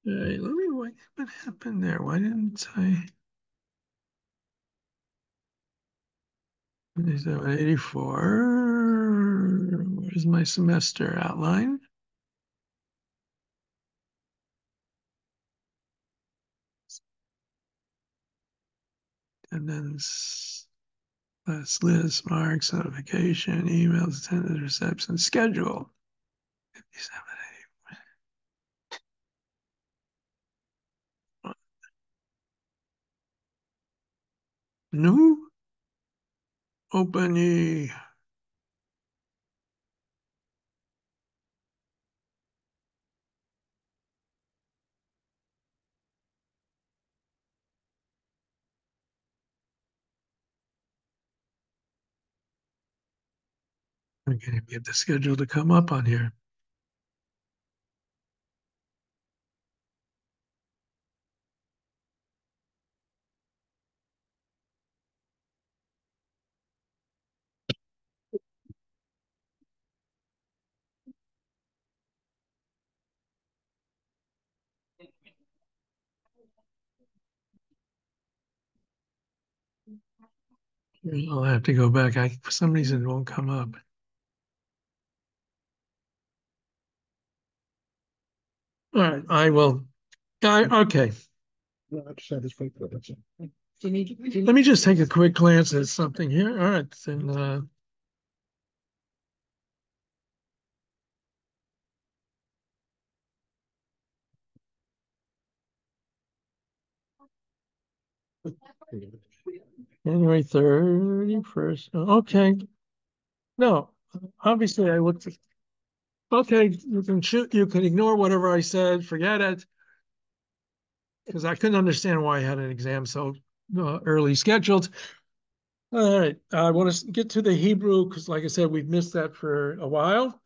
All right, what happened there? Why didn't I? 8784. Where's my semester outline? And then class list, marks, notification, emails, attendance, reception, schedule. 5784. New opening. I'm going to get the schedule to come up on here. I'll have to go back. For some reason, it won't come up. All right, I will. Okay. Let me just take a quick glance at something here. All right, then. January 31st. Okay. No, obviously I looked. Okay, you can shoot. You can ignore whatever I said. Forget it, because I couldn't understand why I had an exam so early scheduled. All right, I want to get to the Hebrew because, like I said, we've missed that for a while.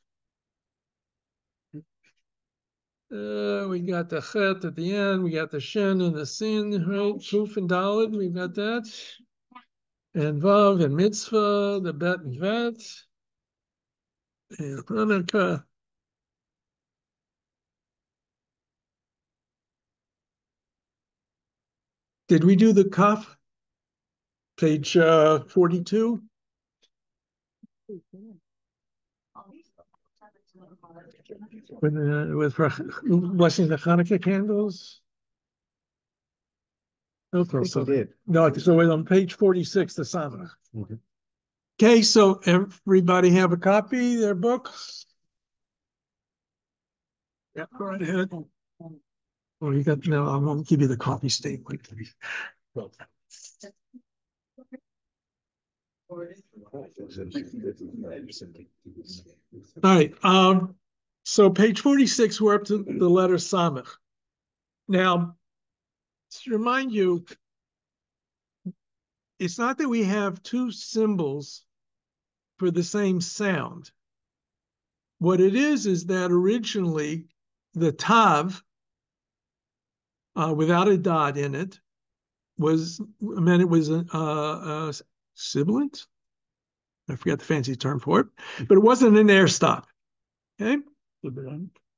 We got the chet at the end. We got the shin and the sin, right? Shuf and dalid. We've got that. And vav and mitzvah, the bet and vet. And Hanukkah. Did we do the kaf? Page 42? With blessing the Hanukkah candles? Okay, so no, so we're on page 46, the Samach. Okay, so everybody have a copy, their books? Yeah, go right ahead. Well, you got, no, I won't give you the copy statement. All right, so page 46, we're up to the letter Samach. Now, to remind you, it's not that we have two symbols for the same sound. What it is that originally the tav, without a dot in it, meant it was a sibilant. I forgot the fancy term for it, but it wasn't an air stop. Okay,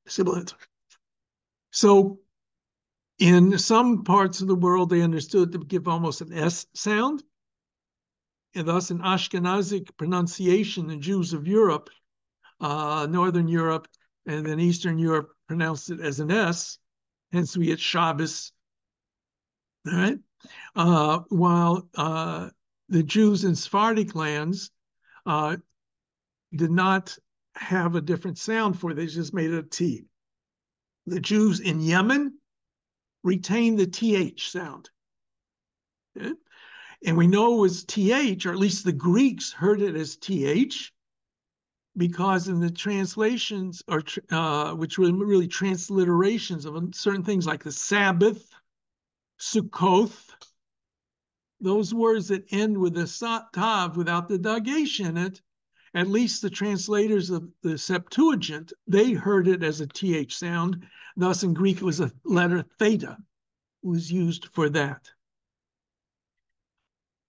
sibilant. So in some parts of the world, they understood to give almost an S sound, and thus an Ashkenazic pronunciation. The Jews of Europe, Northern Europe, and then Eastern Europe pronounced it as an S. Hence, we get Shabbos. All right. While the Jews in Sephardic lands did not have a different sound for it, they just made it a T. The Jews in Yemen retained the TH sound. Okay? And we know it was TH, or at least the Greeks heard it as TH, because in the translations, or which were really transliterations of certain things like the Sabbath, Sukkoth, those words that end with the tav without the dagesh in it, at least the translators of the Septuagint, they heard it as a th sound. Thus, in Greek, it was a letter theta was used for that.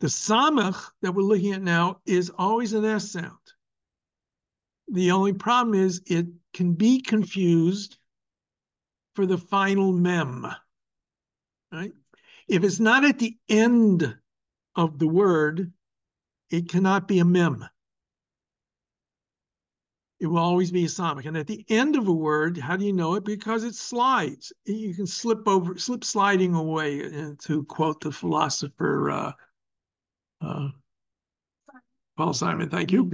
The samach that we're looking at now is always an S sound. The only problem is it can be confused for the final mem. Right? If it's not at the end of the word, it cannot be a mem. It will always be a samach. And at the end of a word, how do you know it? Because it slides. You can slip sliding away, to quote the philosopher Paul Simon. Thank you.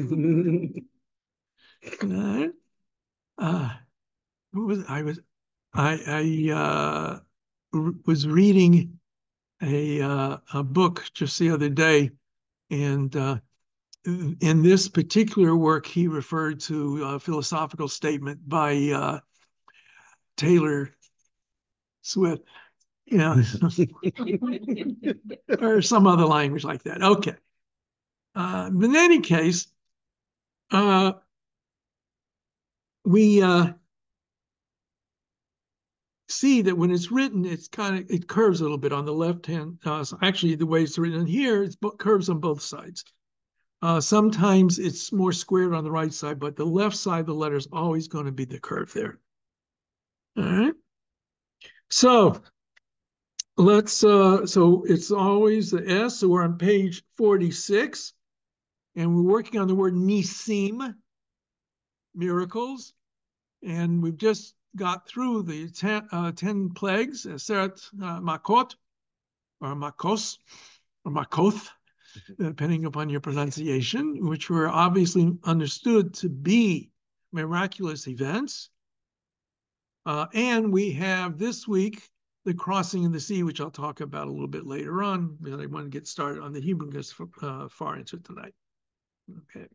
I was reading a book just the other day, and in this particular work, he referred to a philosophical statement by Taylor Swift, or some other language like that. Okay. In any case, we see that when it's written, it curves a little bit on the left hand. So actually, the way it's written here, it curves on both sides. Sometimes it's more squared on the right side, but the left side of the letter is always going to be the curve there. All right. So so it's always the S. So we're on page 46, and we're working on the word nisim, miracles, and we've just got through the 10 plagues, Seret Makot, or Makos, or Makoth, depending upon your pronunciation, which were obviously understood to be miraculous events. And we have this week the crossing of the sea, which I'll talk about a little bit later on, because I want to get started on the Hebrew because far into it tonight. Okay.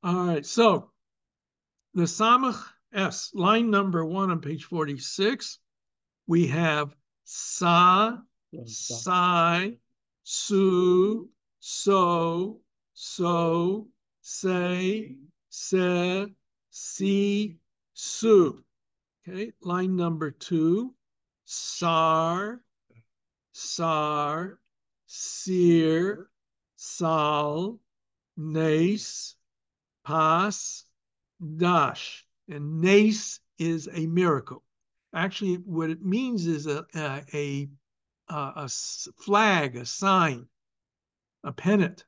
All right. So the Samach S, line number 1 on page 46, we have Sa, Sai, Su, So, Say, Se, Si, Su. Okay, line number 2, Sar, Seer, Sal, Nes, Pas, Dash. And Nes is a miracle. Actually, what it means is a flag, a sign, a pennant.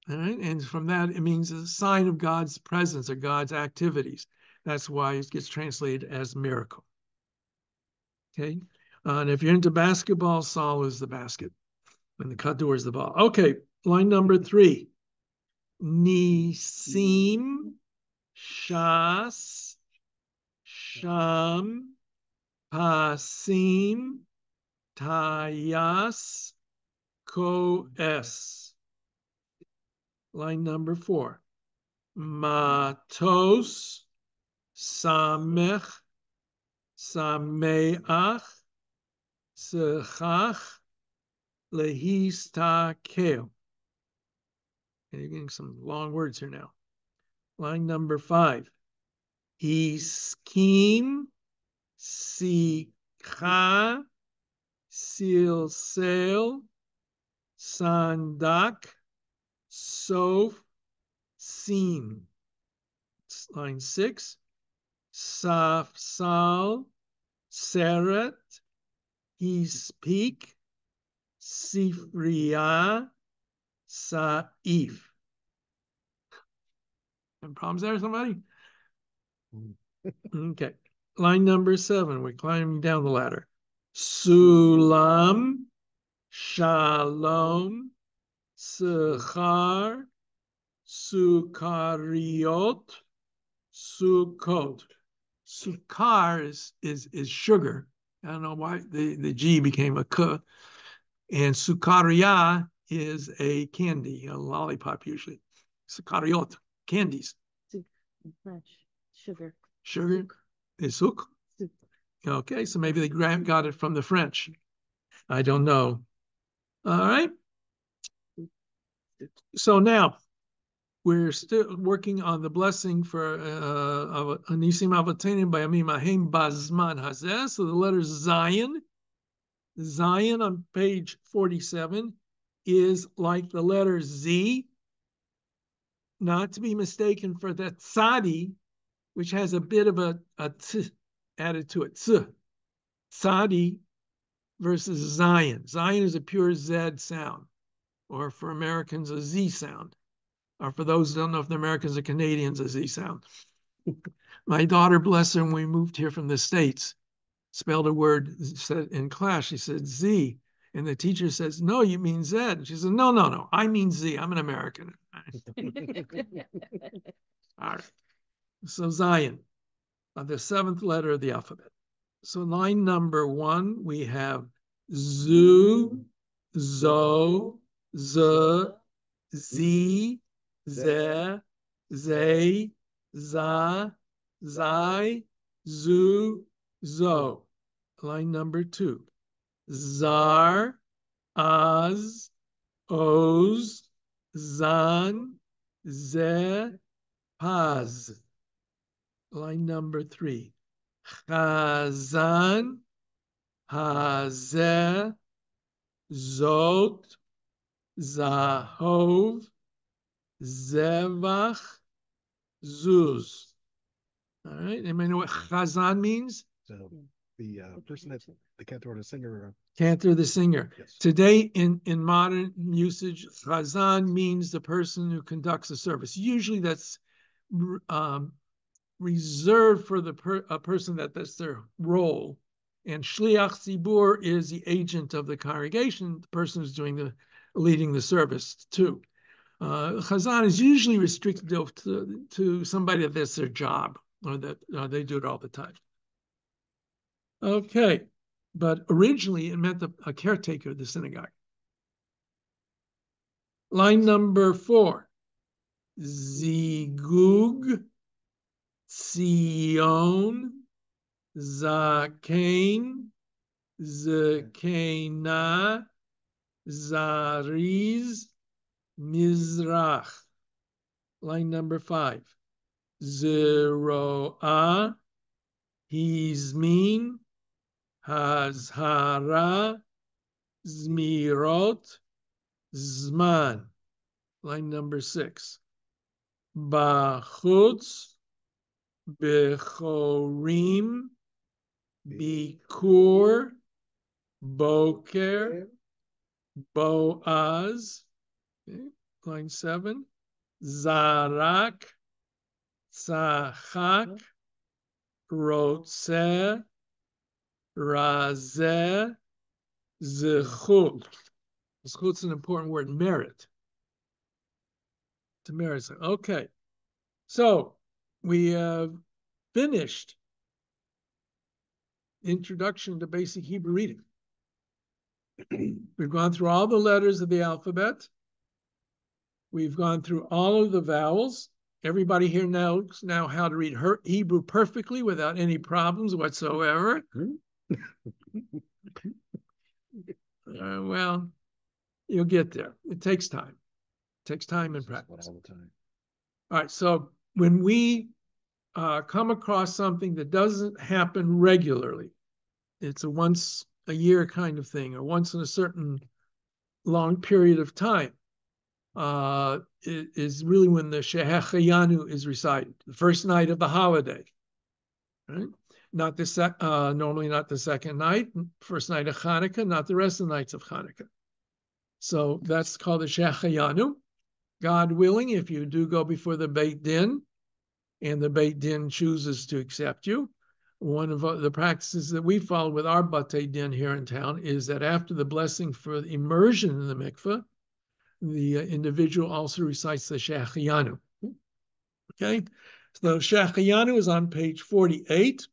All right? And from that, it means a sign of God's presence or God's activities. That's why it gets translated as miracle. Okay? And if you're into basketball, Saul is the basket, and the Kadur is the ball. Okay, line number 3. Nisim, Shas, Sham, Pasim, Tayas, Koes. Line number 4. Matos, Samech, Sameach, Sechach, Lehistakel. And you're getting some long words here now. Line number 5. Hiskim, Sikha, Silsel, Sandak, Sof, Sim. Line 6. Safsal, Seret, Hispik, Sifriya, Saif. Any problems there, somebody? Okay. Line number 7. We're climbing down the ladder. Sulam, Shalom, Sechar, Sukariot, Sukkot. Sukkar is sugar. I don't know why the G became a K. And Sukkariya is a candy, a lollipop usually. Sukkariot, candies. French, sugar. Sugar is suk. Okay, so maybe they got it from the French. I don't know. All right. So now we're still working on the blessing for Anisim Avatenim by Amim Ahim Bazman Hazeh. So the letter Zion. Zion on page 47 is like the letter Z, not to be mistaken for the Tzadi, which has a bit of a t added to it. Tzadi versus Zion. Zion is a pure Z sound, or for Americans, a Z sound. Or for those who don't know if the Americans or Canadians, a Z sound. My daughter, bless her, when we moved here from the States, spelled a word, said in class, she said Z. And the teacher says, no, you mean Z. And she said, no, I mean Z. I'm an American. All right. So Zion, the seventh letter of the alphabet. So line number 1, we have Zu, Zo, Z, Z, Ze, Zay, Za, Zai, Zu, Zo. Line number 2, Zar, Az, Oz, Zan, Ze, Paz. Line number 3, Chazan, Hazeh, Zot, Zahov, Zevach, Zuz. All right. Anybody know what Chazan means? So the person that the cantor or the singer. Cantor, the singer. Yes. Today, in modern usage, Chazan means the person who conducts the service. Usually that's reserved for a person that's their role. And Shliach Tzibur is the agent of the congregation, the person who's leading the service too. Chazan is usually restricted to somebody that's their job, or that they do it all the time. Okay, but originally it meant a caretaker of the synagogue. Line number 4, Zigug, Tzion, Zakein, Zekena, Zariz, Mizrach. Line number 5, Zeroah, Hizmin, Hazhara, Zmirot, Zman. Line number 6, Bachutz, Bechorim, Bikur, Boker, Boaz. Okay. Line 7, Zarak, Tzachak, Rotzeh, Razeh, Zechut. Zechut's an important word, merit. To merit. Okay. So we have finished introduction to basic Hebrew reading. We've gone through all the letters of the alphabet. We've gone through all of the vowels. Everybody here knows now how to read Hebrew perfectly without any problems whatsoever. Well, you'll get there. It takes time. It takes time and practice. All the time. All right, so when we come across something that doesn't happen regularly, it's a once a year kind of thing, or once in a certain long period of time, it is really when the Shehecheyanu is recited, the first night of the holiday, right? Not the normally not the second night, first night of Hanukkah, not the rest of the nights of Hanukkah. So that's called the Shehecheyanu. God willing, if you do go before the Beit Din, and the Beit Din chooses to accept you, one of the practices that we follow with our Batei Din here in town is that after the blessing for the immersion in the mikveh, the individual also recites the Shehecheyanu. Okay, so Shehecheyanu is on page 48.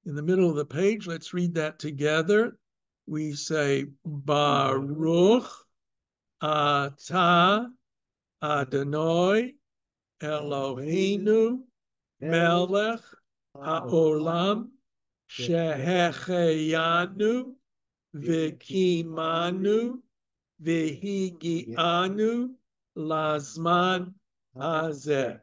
In the middle of the page, let's read that together. We say, Baruch Atah Adonai Eloheinu Melech Haolam Shehecheyanu V'kimanu V'higianu Lazman Hazeh.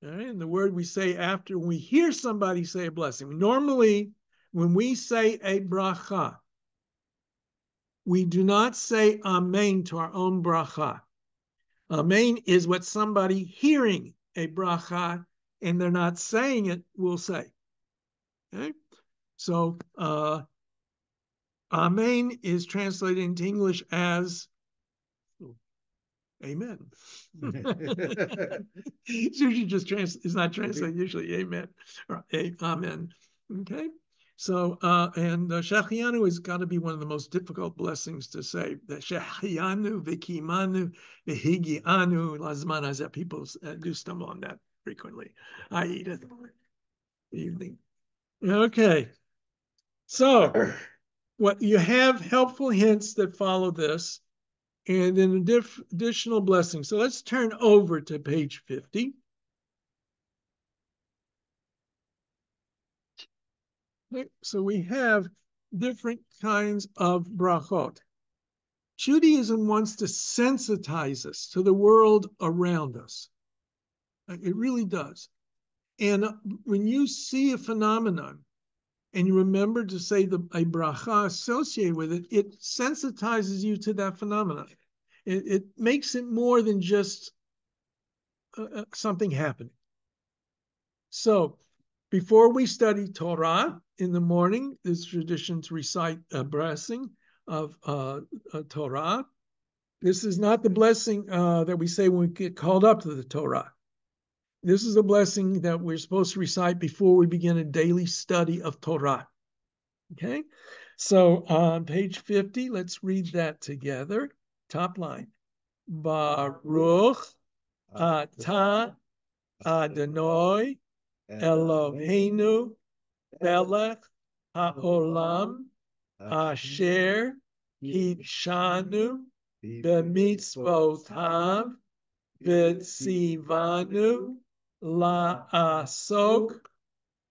All right, and the word we say after we hear somebody say a blessing. Normally, when we say a bracha, we do not say amen to our own bracha. Amen is what somebody hearing a bracha and they're not saying it will say. Okay? So Amen is translated into English as Amen. It's usually just it's not translated usually Amen or Amen. Okay. So and Shechianu has got to be one of the most difficult blessings to say. The Shechianu, Vikimanu, Vihigianu, Lazman Hazeh. People do stumble on that frequently. I eat it. Evening. Okay. So what you have helpful hints that follow this, and then additional blessings. So let's turn over to page 50. Okay, so we have different kinds of brachot. Judaism wants to sensitize us to the world around us. It really does. And when you see a phenomenon and you remember to say a bracha associated with it, it sensitizes you to that phenomenon. It makes it more than just something happening. So before we study Torah in the morning, there's tradition to recite a blessing of Torah. This is not the blessing that we say when we get called up to the Torah. This is a blessing that we're supposed to recite before we begin a daily study of Torah. Okay? So on page 50, let's read that together. Top line. Baruch atah Adonai Eloheinu melech haolam asher hidshanu b'mitzvotav v'tzivanu la'asok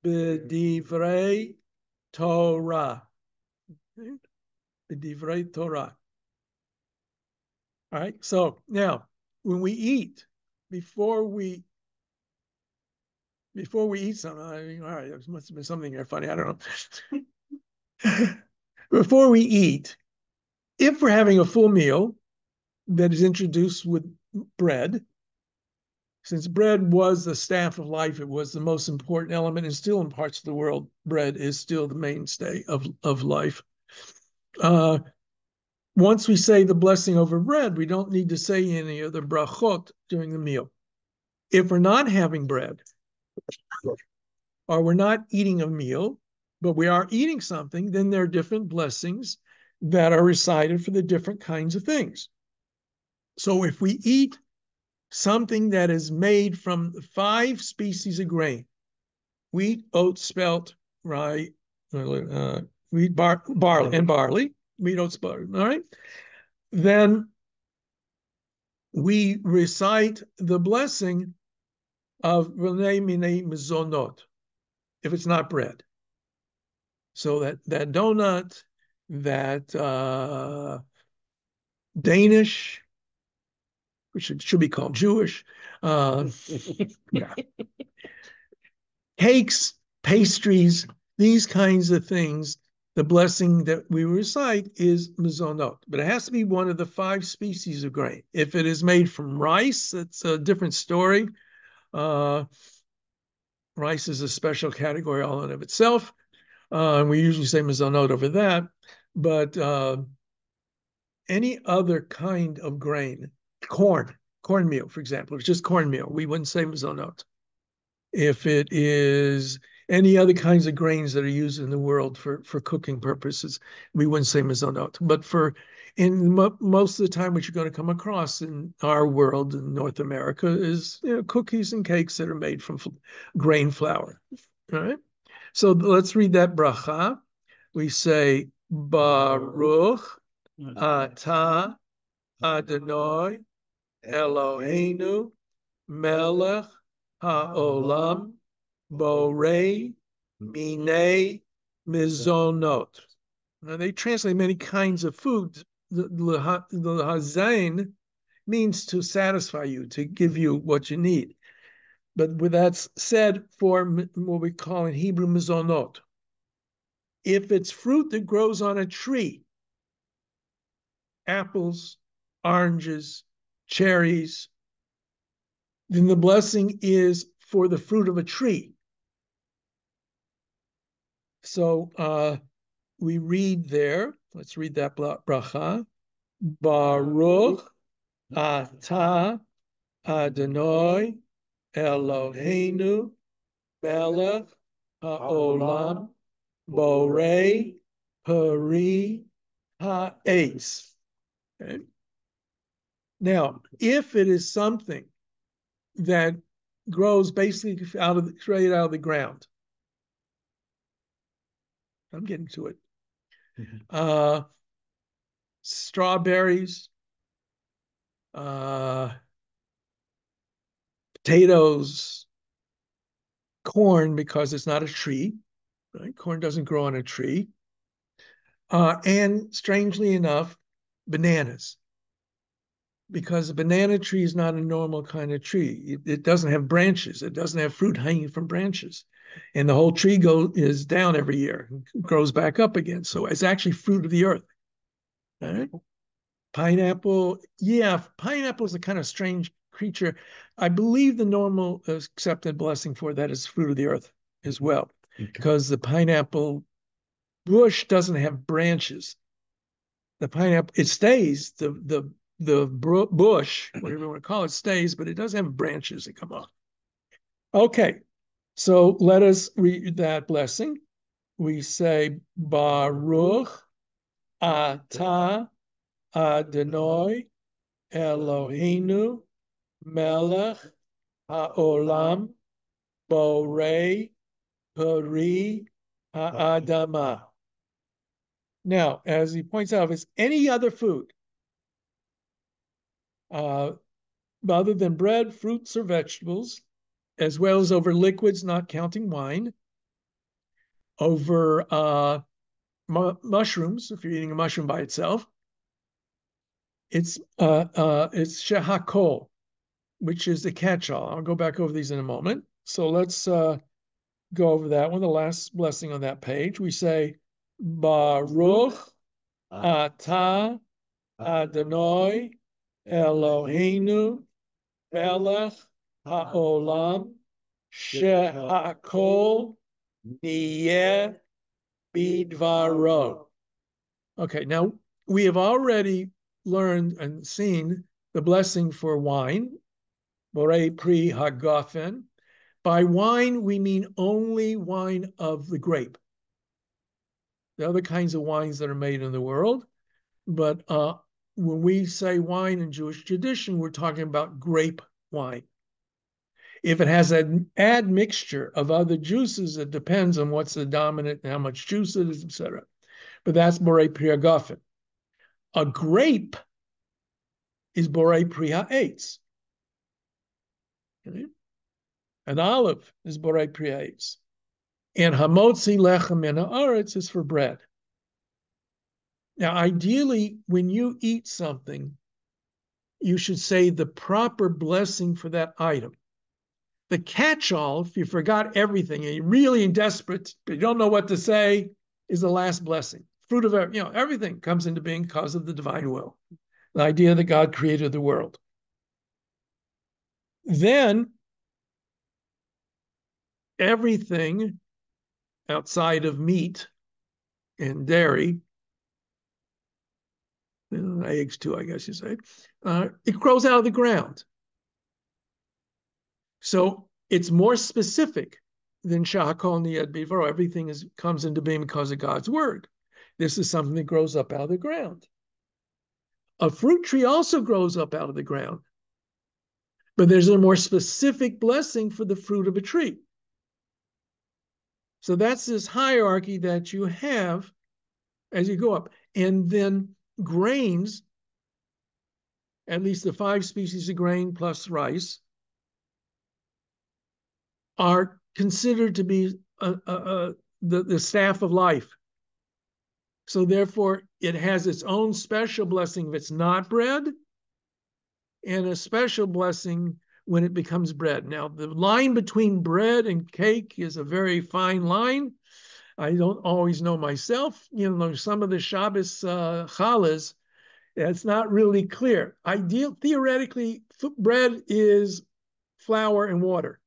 b'divrei Torah. B'divrei Torah. All right, so now when we eat, before we eat something, all right, there must have been something there funny, I don't know. Before we eat, if we're having a full meal that is introduced with bread, since bread was the staff of life, it was the most important element, and still in parts of the world, bread is still the mainstay of life. Once we say the blessing over bread, we don't need to say any other brachot during the meal. If we're not having bread, or we're not eating a meal, but we are eating something, then there are different blessings that are recited for the different kinds of things. So if we eat something that is made from 5 species of grain, wheat, oats, spelt, rye, wheat, barley, wheat, oats, barley, all right? Then we recite the blessing of Renei Minei Mizonot, if it's not bread. So that donut, that Danish, which should be called Jewish, yeah. Cakes, pastries, these kinds of things, the blessing that we recite is mizonot, but it has to be one of the 5 species of grain. If it is made from rice, it's a different story. Rice is a special category all in of itself. And we usually say mizonot over that, but any other kind of grain, cornmeal, for example, if it's just cornmeal, we wouldn't say mizonot. If it is any other kinds of grains that are used in the world for cooking purposes, we wouldn't say mizonot. But most of the time, what you're going to come across in our world in North America is cookies and cakes that are made from grain flour. All right. So let's read that bracha. We say, Baruch atah Adonai Eloheinu melech haolam borei minei mizonot. Now they translate many kinds of foods. The hazain means to satisfy you, to give you what you need. But with that said, for what we call in Hebrew mizonot, if it's fruit that grows on a tree, apples, oranges, cherries, then the blessing is for the fruit of a tree. So we read there. Let's read that bracha. Baruch atah Adonai Eloheinu melech haolam borei peri ha'etz. Okay. Now, if it is something that grows basically straight out of the ground, I'm getting to it. Strawberries, potatoes, corn, because it's not a tree, right? Corn doesn't grow on a tree. And strangely enough, bananas, because a banana tree is not a normal kind of tree. It doesn't have branches. It doesn't have fruit hanging from branches. And the whole tree is down every year, grows back up again. So it's actually fruit of the earth. All right? Pineapple, yeah, pineapple is a kind of strange creature. I believe the normal accepted blessing for that is fruit of the earth as well, because the pineapple bush doesn't have branches. The pineapple, it stays, the bush, whatever you want to call it, stays, but it doesn't have branches that come off. Okay, so let us read that blessing. We say, Baruch atah Adonai Eloheinu melech haolam borei peri ha'adamah. Now, as he points out, if it's any other food, other than bread, fruits, or vegetables, as well as over liquids, not counting wine, over mushrooms, if you're eating a mushroom by itself, it's shehakol, which is the catch-all. I'll go back over these in a moment. So let's go over that one, the last blessing on that page. We say, Baruch atah Adonai Eloheinu melech haolam shehakol niyeh bidvaro. Okay, now we have already learned and seen the blessing for wine, borei pri hagafen. By wine, we mean only wine of the grape. There are other kinds of wines that are made in the world, but when we say wine in Jewish tradition, we're talking about grape wine. If it has an admixture of other juices, it depends on what's the dominant, how much juice it is, etc. But that's borei pri hagafen. A grape is borei pri ha'etz. Okay? An olive is borei pri ha'etz. And hamotzi lechem min haaretz is for bread. Now, ideally, when you eat something, you should say the proper blessing for that item. The catch-all, if you forgot everything and you're really desperate, but you don't know what to say, is the last blessing. Fruit of everything comes into being because of the divine will. The idea that God created the world. Then everything outside of meat and dairy, eggs too, I guess you say, it grows out of the ground. So it's more specific than shahakol niyad bivaro. Everything comes into being because of God's word. This is something that grows up out of the ground. A fruit tree also grows up out of the ground, but there's a more specific blessing for the fruit of a tree. So that's this hierarchy that you have as you go up. And then grains, at least the 5 species of grain plus rice, are considered to be the staff of life. So therefore, it has its own special blessing if it's not bread, and a special blessing when it becomes bread. Now, the line between bread and cake is a very fine line. I don't always know myself. Some of the Shabbos challahs, it's not really clear. Theoretically, bread is flour and water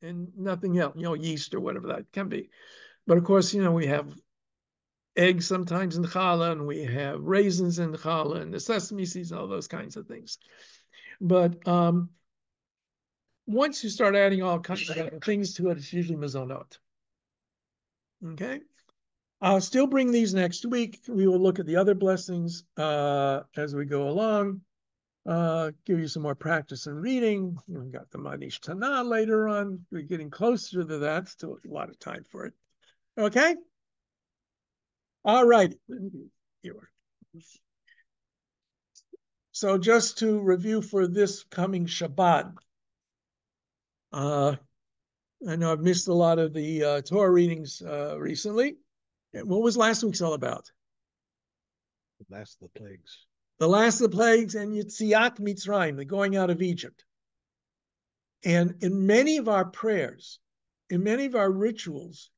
and nothing else, yeast or whatever that can be. But of course, we have eggs sometimes in challah, and we have raisins in challah, and the sesame seeds, and all those kinds of things. But once you start adding all kinds of other things to it, it's usually mezonot. Okay? I'll still bring these next week. We will look at the other blessings as we go along. Give you some more practice in reading. We've got the Manish Tanah later on. We're getting closer to that. Still a lot of time for it. Okay? All right. So just to review for this coming Shabbat, I know I've missed a lot of the Torah readings recently. What was last week's all about? The last of the plagues. The last of the plagues and Yetziat Mitzrayim, the going out of Egypt. And in many of our prayers, in many of our rituals,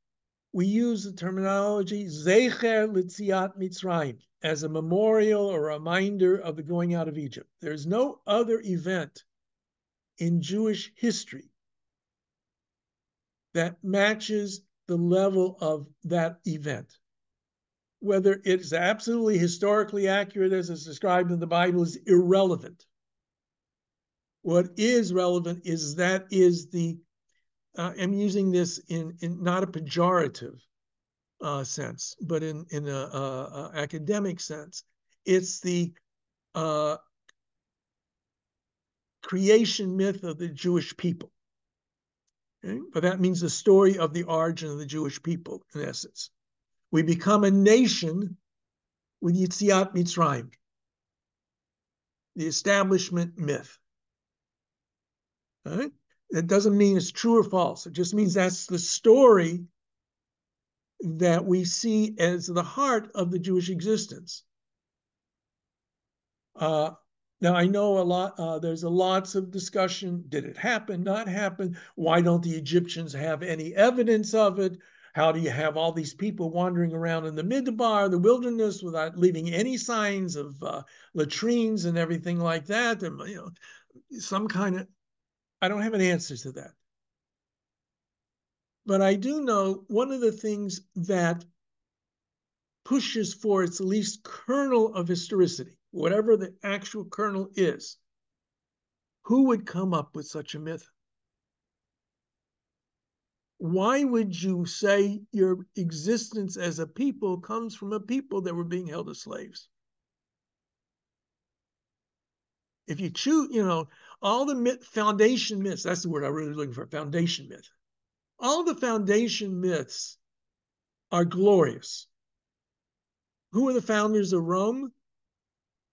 we use the terminology Zecher L'Tziat Mitzrayim as a memorial or a reminder of the going out of Egypt. There's no other event in Jewish history that matches the level of that event. Whether it's absolutely historically accurate as it's described in the Bible is irrelevant. What is relevant is that is the, I'm using this in not a pejorative sense, but in a academic sense. It's the creation myth of the Jewish people. Okay? But that means the story of the origin of the Jewish people, in essence. We become a nation with Yetziat Mitzrayim, the establishment myth. Right? That doesn't mean it's true or false. It just means that's the story that we see as the heart of the Jewish existence. Now, I know a lot, there's lots of discussion. Did it happen, not happen? Why don't the Egyptians have any evidence of it? How do you have all these people wandering around in the Midbar, the wilderness, without leaving any signs of latrines and everything like that? And, some kind of, I don't have an answer to that. But I do know one of the things that pushes for its least kernel of historicity, whatever the actual kernel is, who would come up with such a myth? Why would you say your existence as a people comes from a people that were being held as slaves? If you choose, all the foundation myths, that's the word I'm really looking for, foundation myth. All the foundation myths are glorious. Who are the founders of Rome?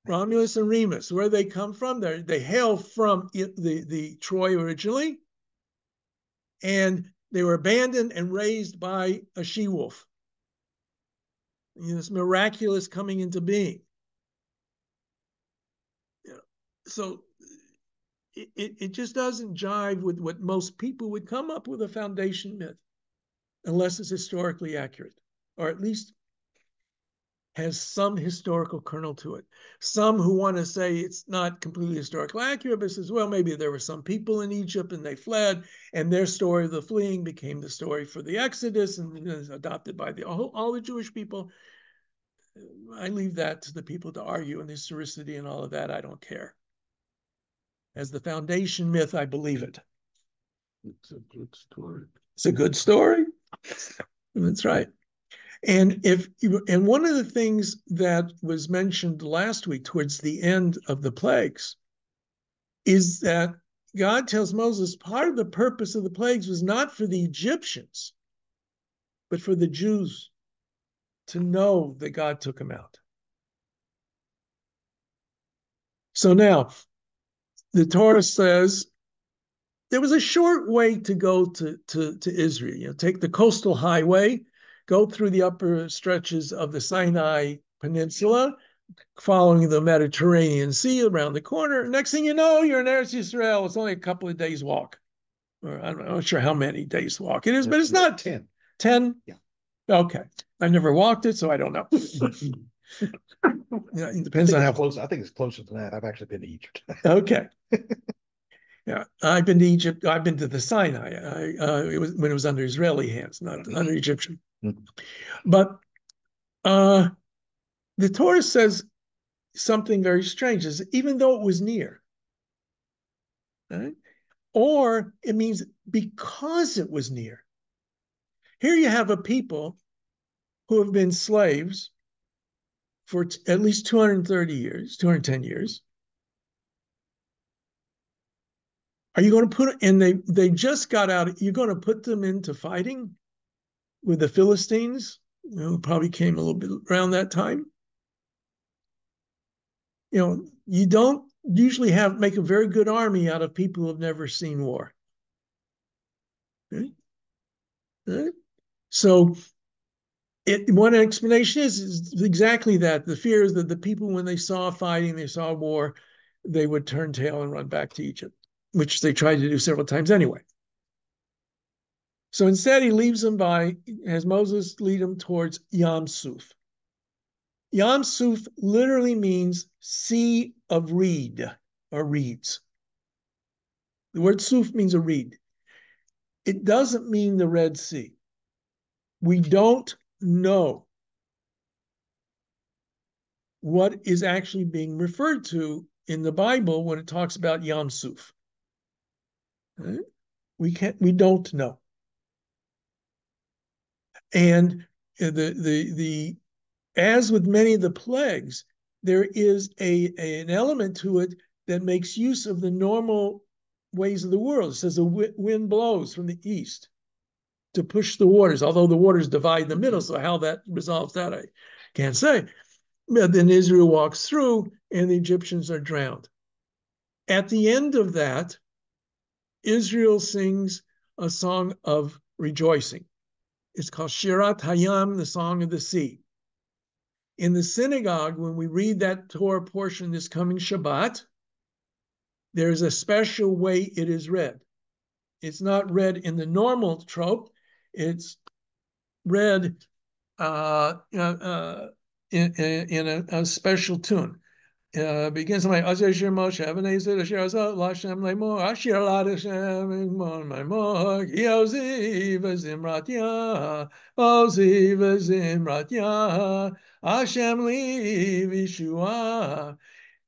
Romulus and Remus. Where do they come from? They hail from the Troy originally, and they were abandoned and raised by a she-wolf. This miraculous coming into being. So it just doesn't jive with what most people would come up with a foundation myth, unless it's historically accurate, or at least has some historical kernel to it. Some who want to say it's not completely historically accurate, but says, well, maybe there were some people in Egypt and they fled, and their story of the fleeing became the story for the Exodus and is adopted by all the Jewish people. I leave that to the people to argue, and the historicity and all of that, I don't care. As the foundation myth, I believe it. It's a good story. It's a good story. That's right. And one of the things that was mentioned last week towards the end of the plagues is that God tells Moses part of the purpose of the plagues was not for the Egyptians, but for the Jews to know that God took them out. So now, the Torah says there was a short way to go to Israel. Take the coastal highway, go through the upper stretches of the Sinai Peninsula, following the Mediterranean Sea around the corner. Next thing you know, you're in Eretz Yisrael. It's only a couple of days' walk. Or I'm not sure how many days' walk it is, but it's not 10. 10? Yeah. Okay. I've never walked it, so I don't know. It depends on how close. I think it's closer than that. I've actually been to Egypt. Okay. Yeah, I've been to Egypt. I've been to the Sinai. It was when it was under Israeli hands, not under Egyptian. But the Torah says something very strange: is even though it was near, right? Or it means because it was near. Here you have a people who have been slaves for at least 230 years, 210 years. Are you going to put, and they just got out, you're going to put them into fighting with the Philistines, who probably came a little bit around that time? You don't usually make a very good army out of people who have never seen war. Okay? Right? So one explanation is exactly that. The fear is that the people, when they saw fighting, they saw war, they would turn tail and run back to Egypt, which they tried to do several times anyway. So instead, he leaves them has Moses lead them towards Yam Suf. Yam Suf literally means sea of reed or reeds. The word Suf means a reed. It doesn't mean the Red Sea. We don't know what is actually being referred to in the Bible when it talks about Yam Suf. Right? We don't know. And the as with many of the plagues, there is an element to it that makes use of the normal ways of the world. It says the wind blows from the east to push the waters, although the waters divide in the middle, so how that resolves that, I can't say. But then Israel walks through and the Egyptians are drowned. At the end of that, Israel sings a song of rejoicing. It's called Shirat Hayam, the Song of the Sea. In the synagogue, when we read that Torah portion this coming Shabbat, there's a special way it is read. It's not read in the normal trope. It's read in a special tune. Begins like Asher Moshe Ebenezer Asher Azal Lashem Lemor Asher Lad Hashem Mon Maimor Yozi V'Zimrat Yah Ozi V'Zimrat Yah Hashem Li V'Yeshua.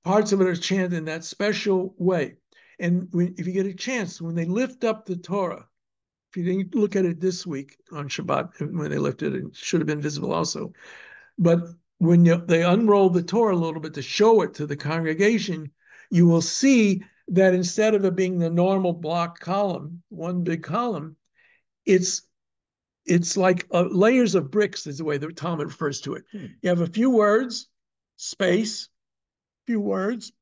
Parts of it are chanted in that special way. And if you get a chance, when they lift up the Torah, if you didn't look at it this week on Shabbat, when they lifted it, it should have been visible also. But when they unroll the Torah a little bit to show it to the congregation, you will see that instead of it being the normal block column, one big column, it's like layers of bricks is the way the Talmud refers to it. You have a few words, space, few words,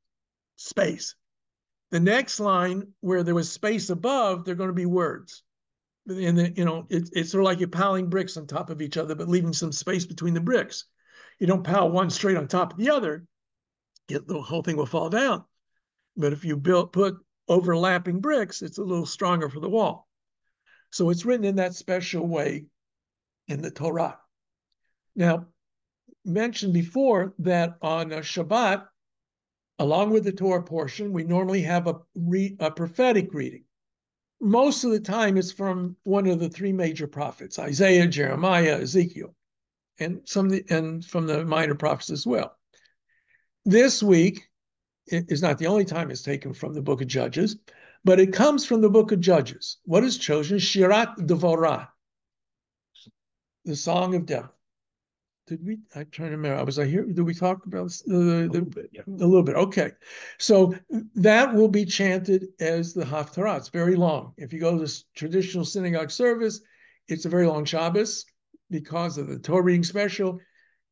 space. The next line where there was space above, they're going to be words. And it's sort of like you're piling bricks on top of each other, but leaving some space between the bricks. You don't pile one straight on top of the other, the whole thing will fall down. But if you put overlapping bricks, it's a little stronger for the wall. So it's written in that special way in the Torah. Now, mentioned before that on Shabbat, along with the Torah portion, we normally have a prophetic reading. Most of the time, it's from one of the three major prophets: Isaiah, Jeremiah, Ezekiel, and from the minor prophets as well. This week is not the only time it's taken from the book of Judges, but it comes from the book of Judges. What is chosen? Shirat Devorah, the Song of Death. I'm trying to remember. Was I here? Did we talk about a little bit? Yeah. A little bit. Okay. So that will be chanted as the Haftarah. It's very long. If you go to this traditional synagogue service, it's a very long Shabbos because of the Torah reading special.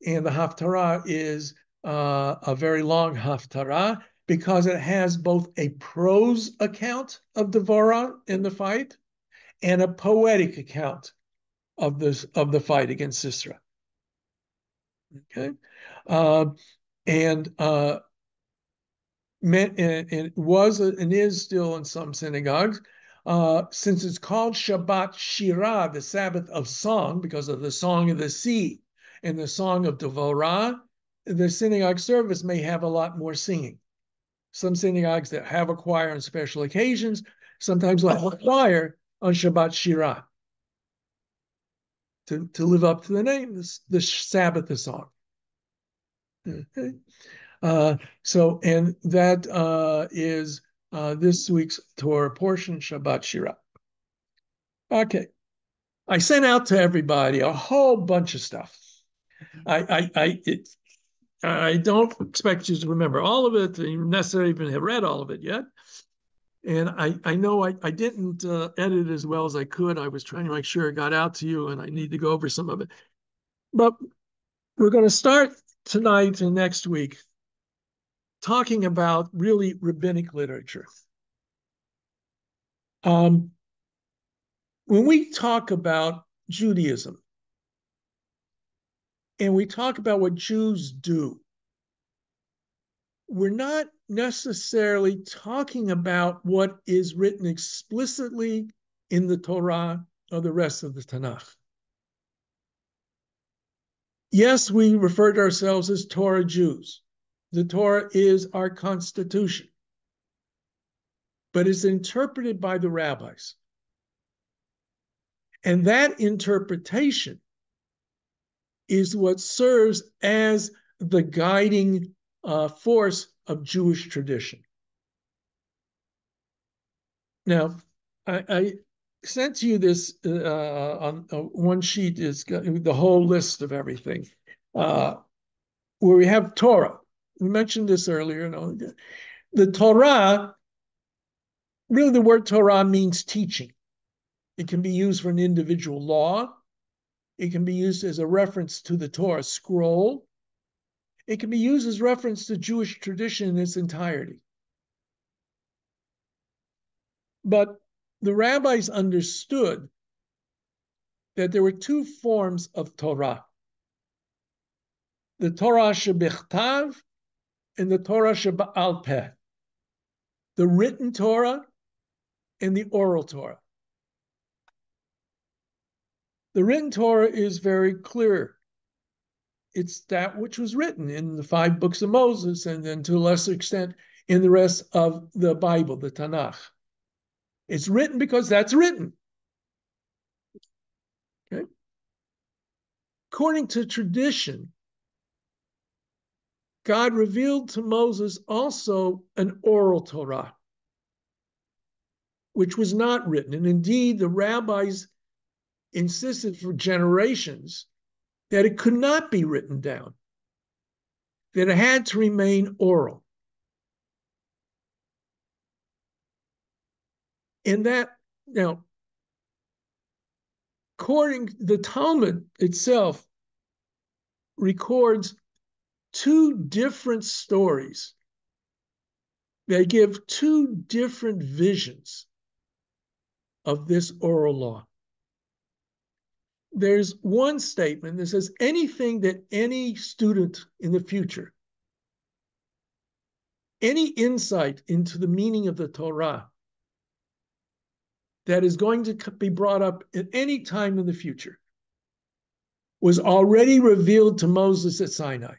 And the Haftarah is a very long Haftarah because it has both a prose account of Devorah in the fight and a poetic account of the fight against Sisera. Okay, and it was and is still in some synagogues, since it's called Shabbat Shirah, the Sabbath of song, because of the song of the sea and the song of Devorah. The synagogue service may have a lot more singing. Some synagogues that have a choir on special occasions sometimes will have a choir on Shabbat Shirah to live up to the name, the Sabbath song. Okay. And that is this week's Torah portion, Shabbat Shirah. Okay. I sent out to everybody a whole bunch of stuff. I don't expect you to remember all of it. You necessarily even have read all of it yet. And I know I didn't edit as well as I could. I was trying to make sure it got out to you, and I need to go over some of it. But we're going to start tonight and next week talking about really rabbinic literature. When we talk about Judaism and we talk about what Jews do, we're not necessarily talking about what is written explicitly in the Torah or the rest of the Tanakh. Yes, we refer to ourselves as Torah Jews. The Torah is our constitution, but it's interpreted by the rabbis. And that interpretation is what serves as the guiding force of Jewish tradition. Now, I sent to you this on one sheet is the whole list of everything, where we have Torah. We mentioned this earlier. The Torah, really the word Torah means teaching. It can be used for an individual law. It can be used as a reference to the Torah scroll. It can be used as reference to Jewish tradition in its entirety. But the rabbis understood that there were two forms of Torah: the Torah shebichtav and the Torah sheba'al peh, the written Torah and the oral Torah. The written Torah is very clear. It's that which was written in the 5 books of Moses, and then to a lesser extent in the rest of the Bible, the Tanakh. It's written because that's written. Okay? According to tradition, God revealed to Moses also an oral Torah, which was not written. And indeed, the rabbis insisted for generations that it could not be written down, that it had to remain oral. And that, now, the Talmud itself records 2 different stories that give 2 different visions of this oral law. There's one statement that says anything that any student in the future, any insight into the meaning of the Torah that is going to be brought up at any time in the future was already revealed to Moses at Sinai.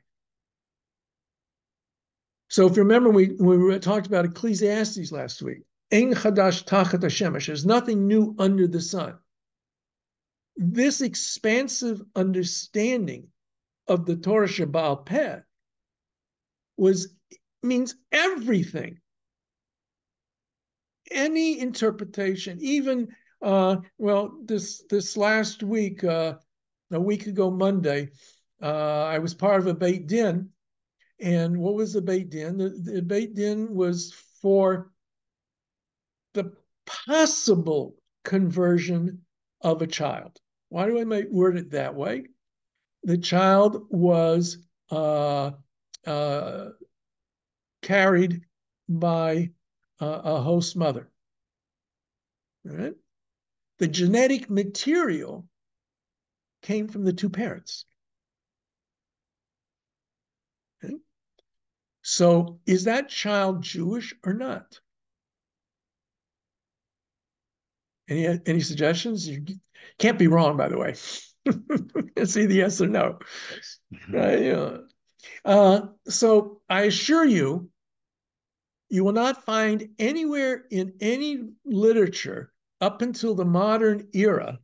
So if you remember, when we talked about Ecclesiastes last week, Ein chadash tachat hashemesh, there's nothing new under the sun. This expansive understanding of the Torah Shebaal Peh means everything. Any interpretation, even this last week, a week ago Monday, I was part of a Beit Din. And what was the Beit Din? The Beit Din was for the possible conversion of a child. Why do I word it that way? The child was carried by a host mother. All right? The genetic material came from the 2 parents. Okay? So is that child Jewish or not? Any suggestions? You can't be wrong, by the way. It's either yes or no. Right? Yeah. So I assure you, You will not find anywhere in any literature up until the modern era,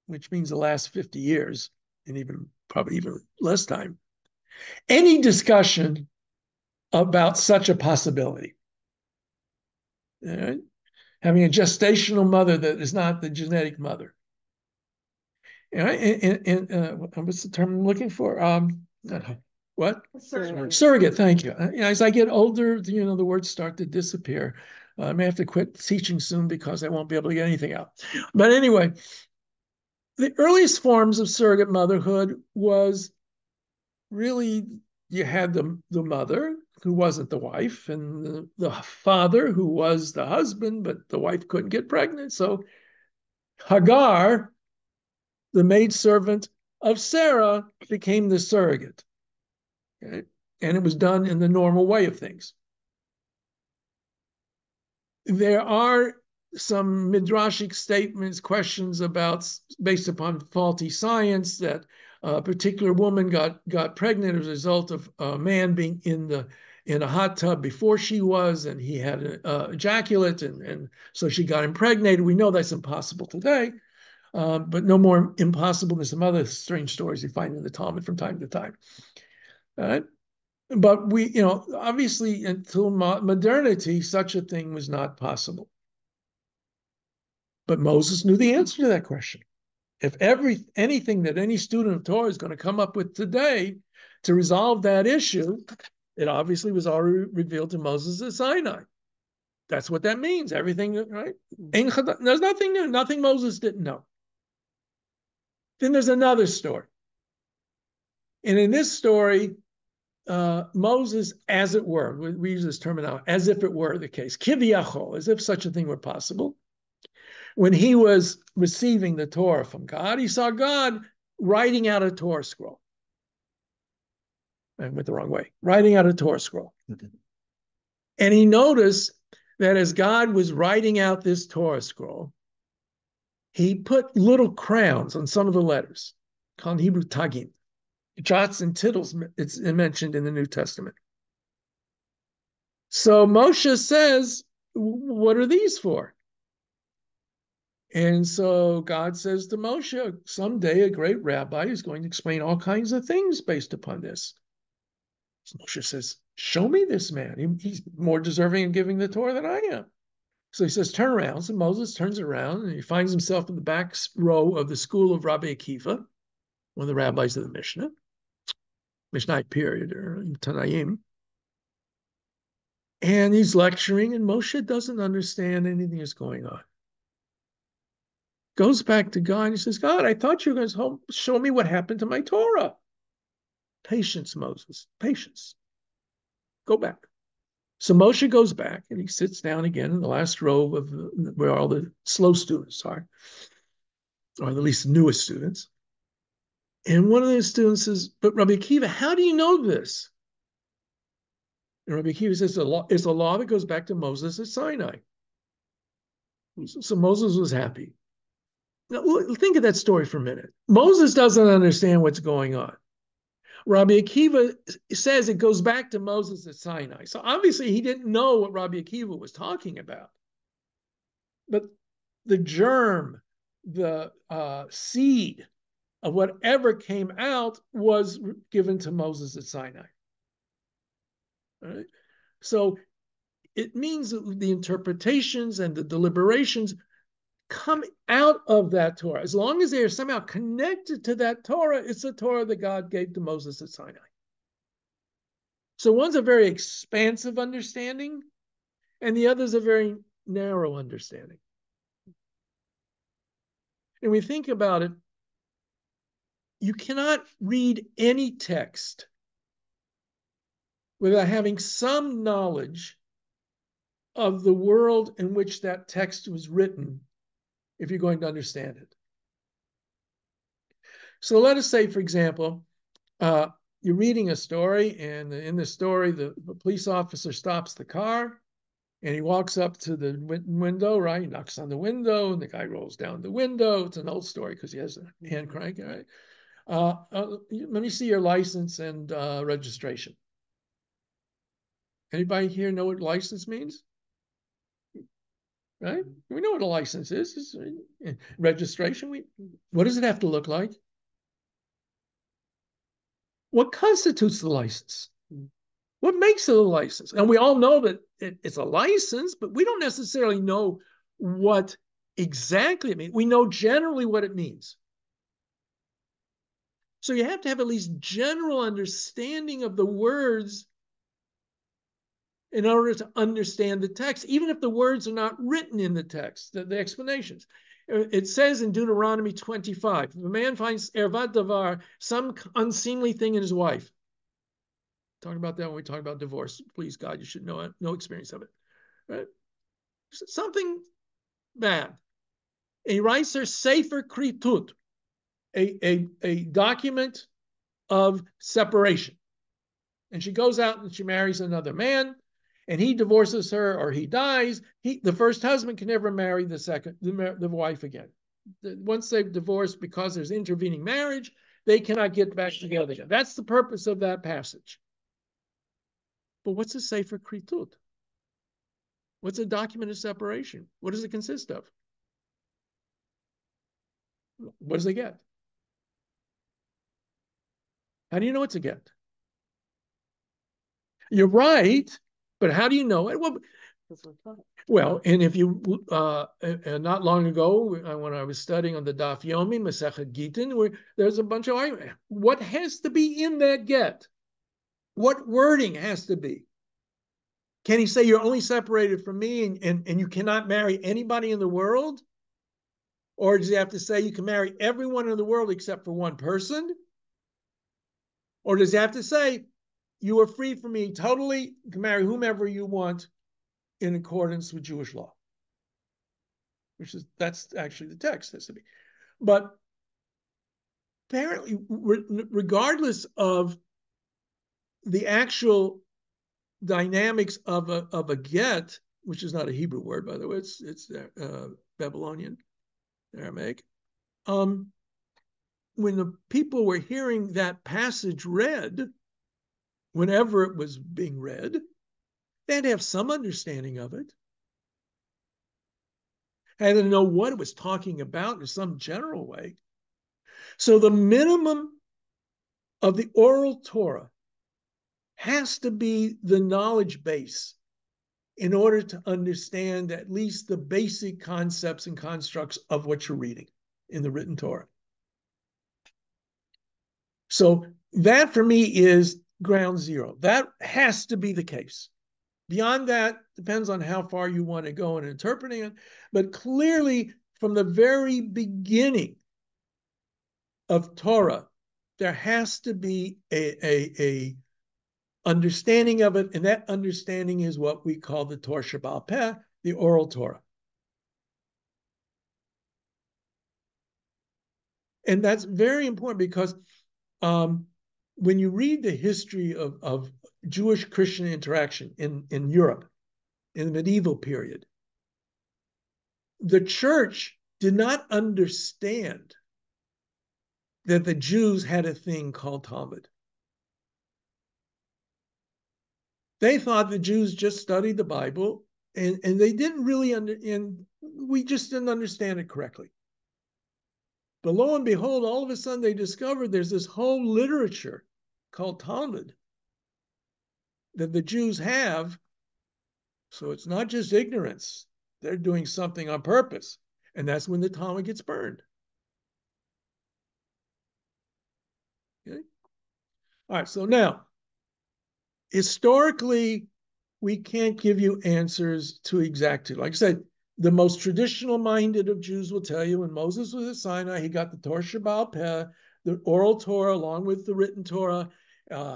which means the last 50 years, and even probably even less time, any discussion about such a possibility. All right? Having a gestational mother that is not the genetic mother. All right? And what's the term I'm looking for? What? Surrogate. Surrogate, thank you. As I get older, the words start to disappear. I may have to quit teaching soon because I won't be able to get anything out. But anyway, the earliest forms of surrogate motherhood was really, you had the mother who wasn't the wife, and the father who was the husband, but the wife couldn't get pregnant. So Hagar, the maidservant of Sarah, became the surrogate. Okay? And it was done in the normal way of things. There are some midrashic statements, questions about, based upon faulty science, that a particular woman got pregnant as a result of a man being in a hot tub before she was, and he had an ejaculate, and so she got impregnated. We know that's impossible today, but no more impossible than some other strange stories you find in the Talmud from time to time. All right? But obviously, until modernity, such a thing was not possible. But Moses knew the answer to that question. If anything that any student of Torah is going to come up with today to resolve that issue, it obviously was already revealed to Moses at Sinai. That's what that means. Everything, right? There's nothing new, nothing Moses didn't know. Then there's another story. And in this story, Moses, as it were, we use this terminology, as if it were the case, kiviyachol, as if such a thing were possible. When he was receiving the Torah from God, he saw God writing out a Torah scroll. I went the wrong way, writing out a Torah scroll. Okay. And he noticed that as God was writing out this Torah scroll, he put little crowns on some of the letters, called Hebrew tagim. Jots and tittles, it's mentioned in the New Testament. So Moshe says, what are these for? And so God says to Moshe, someday a great rabbi is going to explain all kinds of things based upon this. So Moshe says, show me this man. He's more deserving of giving the Torah than I am. So he says, turn around. So Moses turns around and he finds himself in the back row of the school of Rabbi Akiva, one of the rabbis of the Mishnah. Mishnah period, or Tanaim. And he's lecturing, and Moshe doesn't understand anything that's going on. Goes back to God and he says, God, I thought you were going to show me what happened to my Torah. Patience, Moses, patience. Go back. So Moshe goes back and he sits down again in the last row of where all the slow students are, or at least the newest students. And one of the students says, but Rabbi Akiva, how do you know this? And Rabbi Akiva says, it's a law that goes back to Moses at Sinai. So Moses was happy. Now, think of that story for a minute. Moses doesn't understand what's going on. Rabbi Akiva says it goes back to Moses at Sinai. So obviously he didn't know what Rabbi Akiva was talking about. But the germ, the seed of whatever came out was given to Moses at Sinai. All right? So it means that the interpretations and the deliberations come out of that Torah. As long as they are somehow connected to that Torah, it's a Torah that God gave to Moses at Sinai. So one's a very expansive understanding, and the other's a very narrow understanding. And we think about it, you cannot read any text without having some knowledge of the world in which that text was written if you're going to understand it. So let us say, for example, you're reading a story, and in the story, the police officer stops the car, and he walks up to the window, right? He knocks on the window, and the guy rolls down the window. It's an old story because he has a hand crank, right? Let me see your license and registration. Anybody here know what license means? Right? We know what a license is. It's registration. What does it have to look like? What constitutes the license? What makes it a license? And we all know that it's a license, but we don't necessarily know what exactly it means. We know generally what it means. So you have to have at least general understanding of the words in order to understand the text, even if the words are not written in the text, the explanations. It says in Deuteronomy 25, if a man finds ervat davar, some unseemly thing in his wife. Talk about that when we talk about divorce. Please, God, you should know it, no experience of it. Right? Something bad. He writes her sefer kritut, a document of separation. And she goes out and she marries another man, and he divorces her or he dies. The first husband can never marry the wife again. Once they've divorced because there's intervening marriage, they cannot get back together again. That's the purpose of that passage. But what's a sefer kritut? What's a document of separation? What does it consist of? What does it get? How do you know it's a get? You're right, but how do you know it? Well, and if you, not long ago, when I was studying on the Daf Yomi, Masechet Gitin, there's a bunch of argument. What has to be in that get? What wording has to be? Can he say you're only separated from me and you cannot marry anybody in the world? Or does he have to say you can marry everyone in the world except for one person? Or does he have to say you are free from me totally, you can marry whomever you want in accordance with Jewish law? That's actually the text has to be. But apparently, regardless of the actual dynamics of a get, which is not a Hebrew word, by the way, it's Babylonian, Aramaic. When the people were hearing that passage read, whenever it was being read, they'd have some understanding of it. Had to know what it was talking about in some general way. So the minimum of the oral Torah has to be the knowledge base in order to understand at least the basic concepts and constructs of what you're reading in the written Torah. So that for me is ground zero. That has to be the case. Beyond that, depends on how far you want to go in interpreting it. But clearly, from the very beginning of Torah, there has to be a understanding of it, and that understanding is what we call the Torah Sheba'al Peh, the oral Torah. And that's very important because when you read the history of Jewish-Christian interaction in Europe in the medieval period, the church did not understand that the Jews had a thing called Talmud. They thought the Jews just studied the Bible, and they didn't really and we just didn't understand it correctly. But lo and behold, all of a sudden they discovered there's this whole literature called Talmud that the Jews have. So it's not just ignorance. They're doing something on purpose. And that's when the Talmud gets burned. Okay? All right, so now, historically, we can't give you answers to exactly. Like I said, the most traditional minded of Jews will tell you when Moses was at Sinai, he got the Torah Sheba'al Peh, the oral Torah along with the written Torah.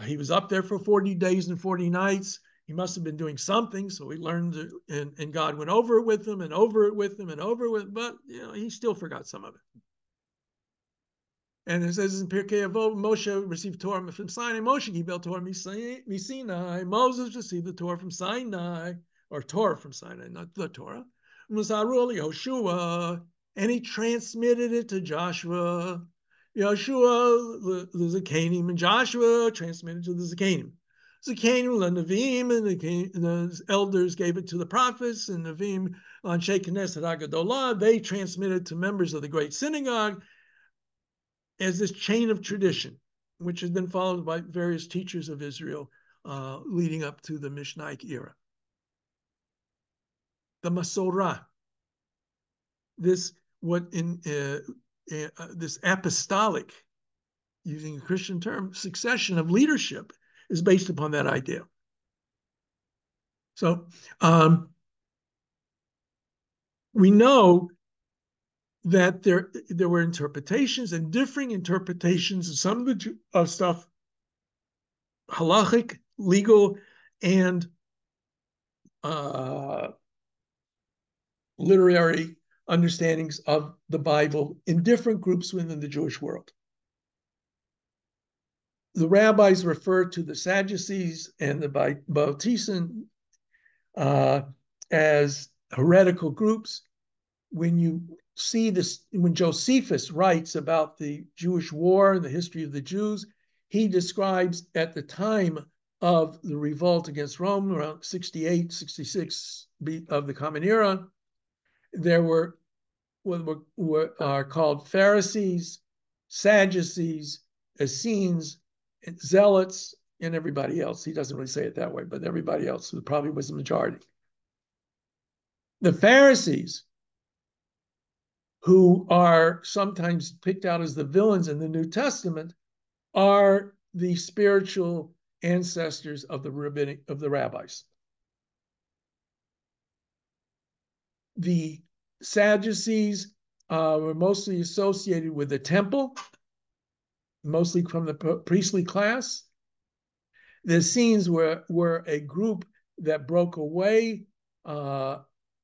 He was up there for 40 days and 40 nights. He must have been doing something, so he learned, and God went over it with him and over it with him and over it with, but he still forgot some of it. And it says in Pirkei Avot, Moshe received Torah from Sinai. Moshe gibel Torah Sinai. Moses received the Torah from Sinai, or Torah from Sinai, not the Torah. Musaru Yoshua, and he transmitted it to Joshua. Yoshua, the Zakanim, and Joshua transmitted to the Zakanim. Zakenu Nevi'im, and the elders gave it to the prophets, and Nevi'im on Knesset Hagadolah, they transmitted to members of the great synagogue as this chain of tradition, which has been followed by various teachers of Israel leading up to the Mishnaic era. The Masorah, this apostolic, using a Christian term, succession of leadership is based upon that idea. So we know that there were interpretations and differing interpretations of some of the stuff, halachic, legal, and literary understandings of the Bible in different groups within the Jewish world. The rabbis refer to the Sadducees and the Bautisten as heretical groups. When you see this, when Josephus writes about the Jewish war and the history of the Jews, he describes at the time of the revolt against Rome, around 68, 66 of the Common Era, there were what are called Pharisees, Sadducees, Essenes, Zealots, and everybody else. He doesn't really say it that way, but everybody else, who probably was the majority. The Pharisees, who are sometimes picked out as the villains in the New Testament, are the spiritual ancestors of the rabbis. The Sadducees were mostly associated with the temple, mostly from the priestly class. The Essenes were a group that broke away,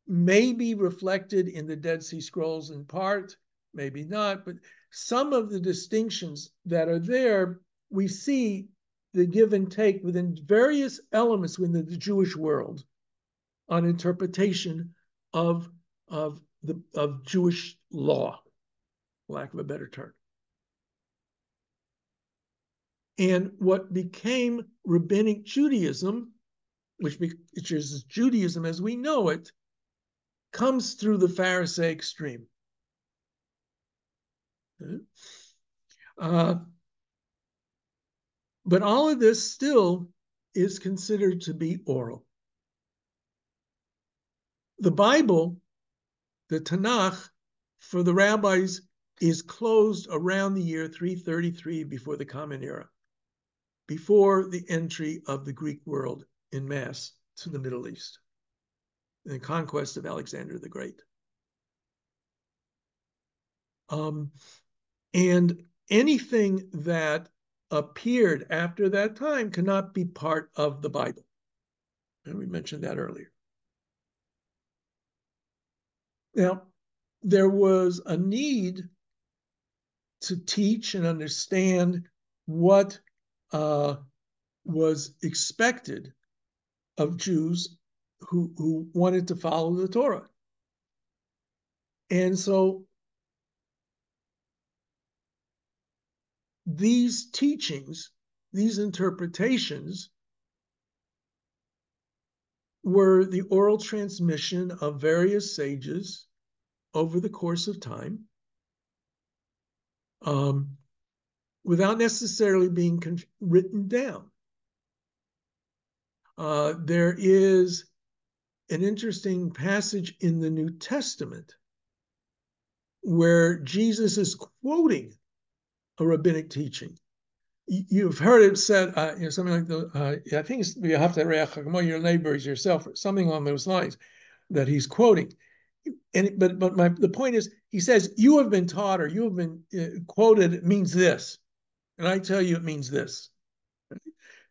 maybe reflected in the Dead Sea Scrolls in part, maybe not, but some of the distinctions that are there, we see the give and take within various elements within the Jewish world on interpretation of Jewish law, for lack of a better term. And what became Rabbinic Judaism, which is Judaism as we know it, comes through the Pharisaic stream. But all of this still is considered to be oral. The Bible, the Tanakh, for the rabbis, is closed around the year 333 before the Common Era, before the entry of the Greek world en masse to the Middle East, and the conquest of Alexander the Great. And anything that appeared after that time cannot be part of the Bible. And we mentioned that earlier. Now, there was a need to teach and understand what was expected of Jews who wanted to follow the Torah. And so these teachings, these interpretations, were the oral transmission of various sages over the course of time, without necessarily being written down. There is an interesting passage in the New Testament where Jesus is quoting a rabbinic teaching. You've heard it said, something like I think it's you have to your neighbor as yourself, or something along those lines, that he's quoting. But the point is, he says, you have been taught or you have been quoted, it means this. And I tell you, it means this.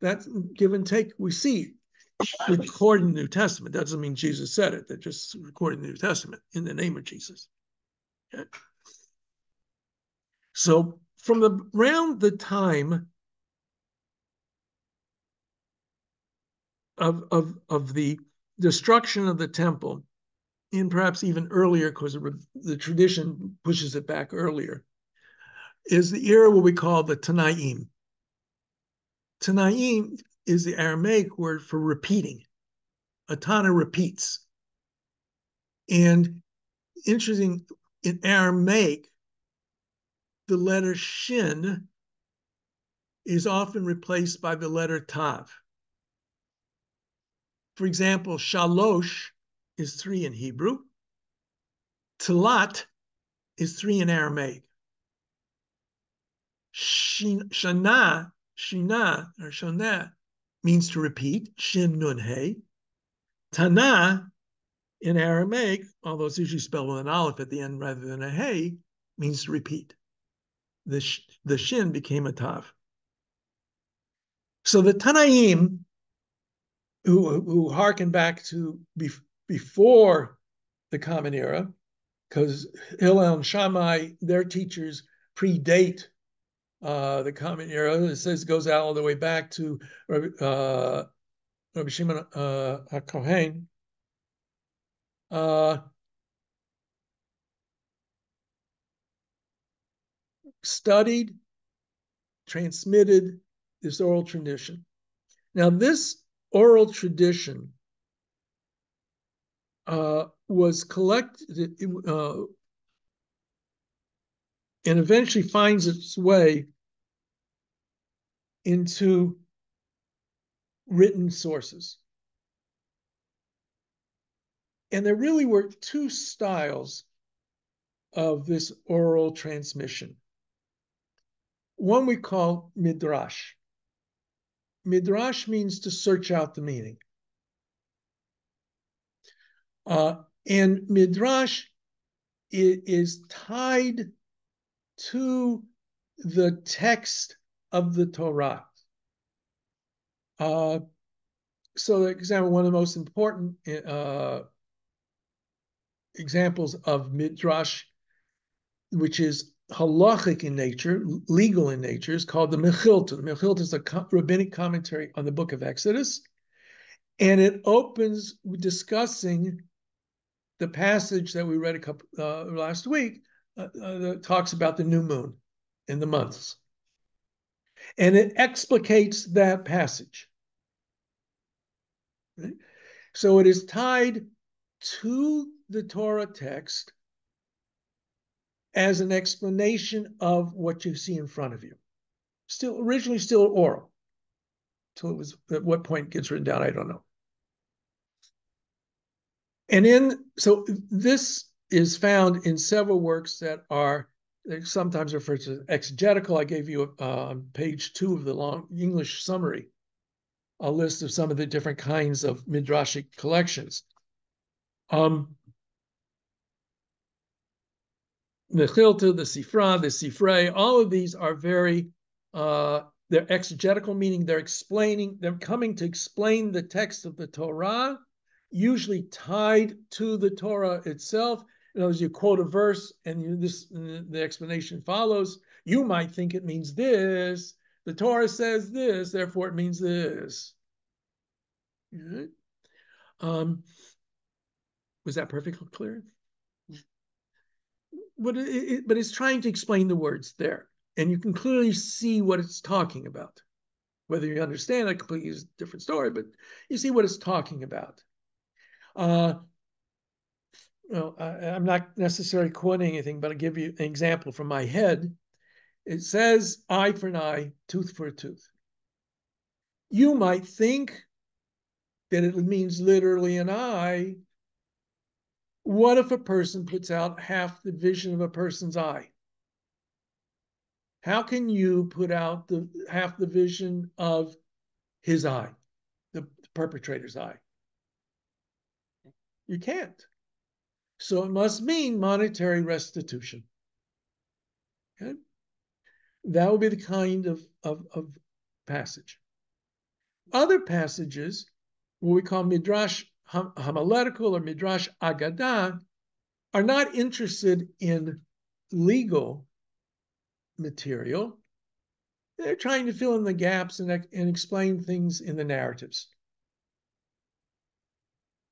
That give and take, we see recorded in the New Testament. That doesn't mean Jesus said it. They're just recorded in the New Testament in the name of Jesus. Okay? So from around the time of the destruction of the temple, and perhaps even earlier, because the tradition pushes it back earlier, is the era what we call the Tanaim. Tanaim is the Aramaic word for repeating. A Tana repeats. And interesting, in Aramaic, the letter shin is often replaced by the letter tav. For example, shalosh is 3 in Hebrew. Talat is 3 in Aramaic. Shana or shana means to repeat, shin nun hey. Tana in Aramaic, although it's usually spelled with an aleph at the end rather than a hey, means to repeat. The shin became a tav. So the Tanaim, who hearken back to before the Common Era, because Hillel and Shammai, their teachers predate the Common Era. It says it goes out all the way back to Rabbi Shimon HaKohen. Studied, transmitted this oral tradition. Now, this oral tradition was collected and eventually finds its way into written sources. And there really were 2 styles of this oral transmission. One we call midrash. Midrash means to search out the meaning. And midrash is tied to the text of the Torah. So, for example, one of the most important examples of midrash, which is halachic in nature, legal in nature, is called the Mechilta. The Mechilta is a rabbinic commentary on the book of Exodus, and it opens discussing the passage that we read last week that talks about the new moon and the months. And it explicates that passage. Right? So it is tied to the Torah text as an explanation of what you see in front of you. Originally still oral. So it was, at what point it gets written down, I don't know. And so this is found in several works that are sometimes referred to as exegetical. I gave you on page 2 of the long English summary a list of some of the different kinds of midrashic collections. The Chilta, the Sifra, the Sifrei, all of these are very, they're exegetical, meaning they're coming to explain the text of the Torah, usually tied to the Torah itself. In other words, you quote a verse and the explanation follows. You might think it means this. The Torah says this, therefore it means this. Right? Was that perfectly clear? But it's trying to explain the words there. And you can clearly see what it's talking about. Whether you understand it completely is a different story, but you see what it's talking about. I'm not necessarily quoting anything, but I'll give you an example from my head. It says eye for an eye, tooth for a tooth. You might think that it means literally an eye. What if a person puts out half the vision of a person's eye? How can you put out half the vision of his eye, the perpetrator's eye? You can't. So it must mean monetary restitution. Okay? That would be the kind of passage. Other passages, what we call midrash homiletical or midrash agadah, are not interested in legal material. They're trying to fill in the gaps and explain things in the narratives.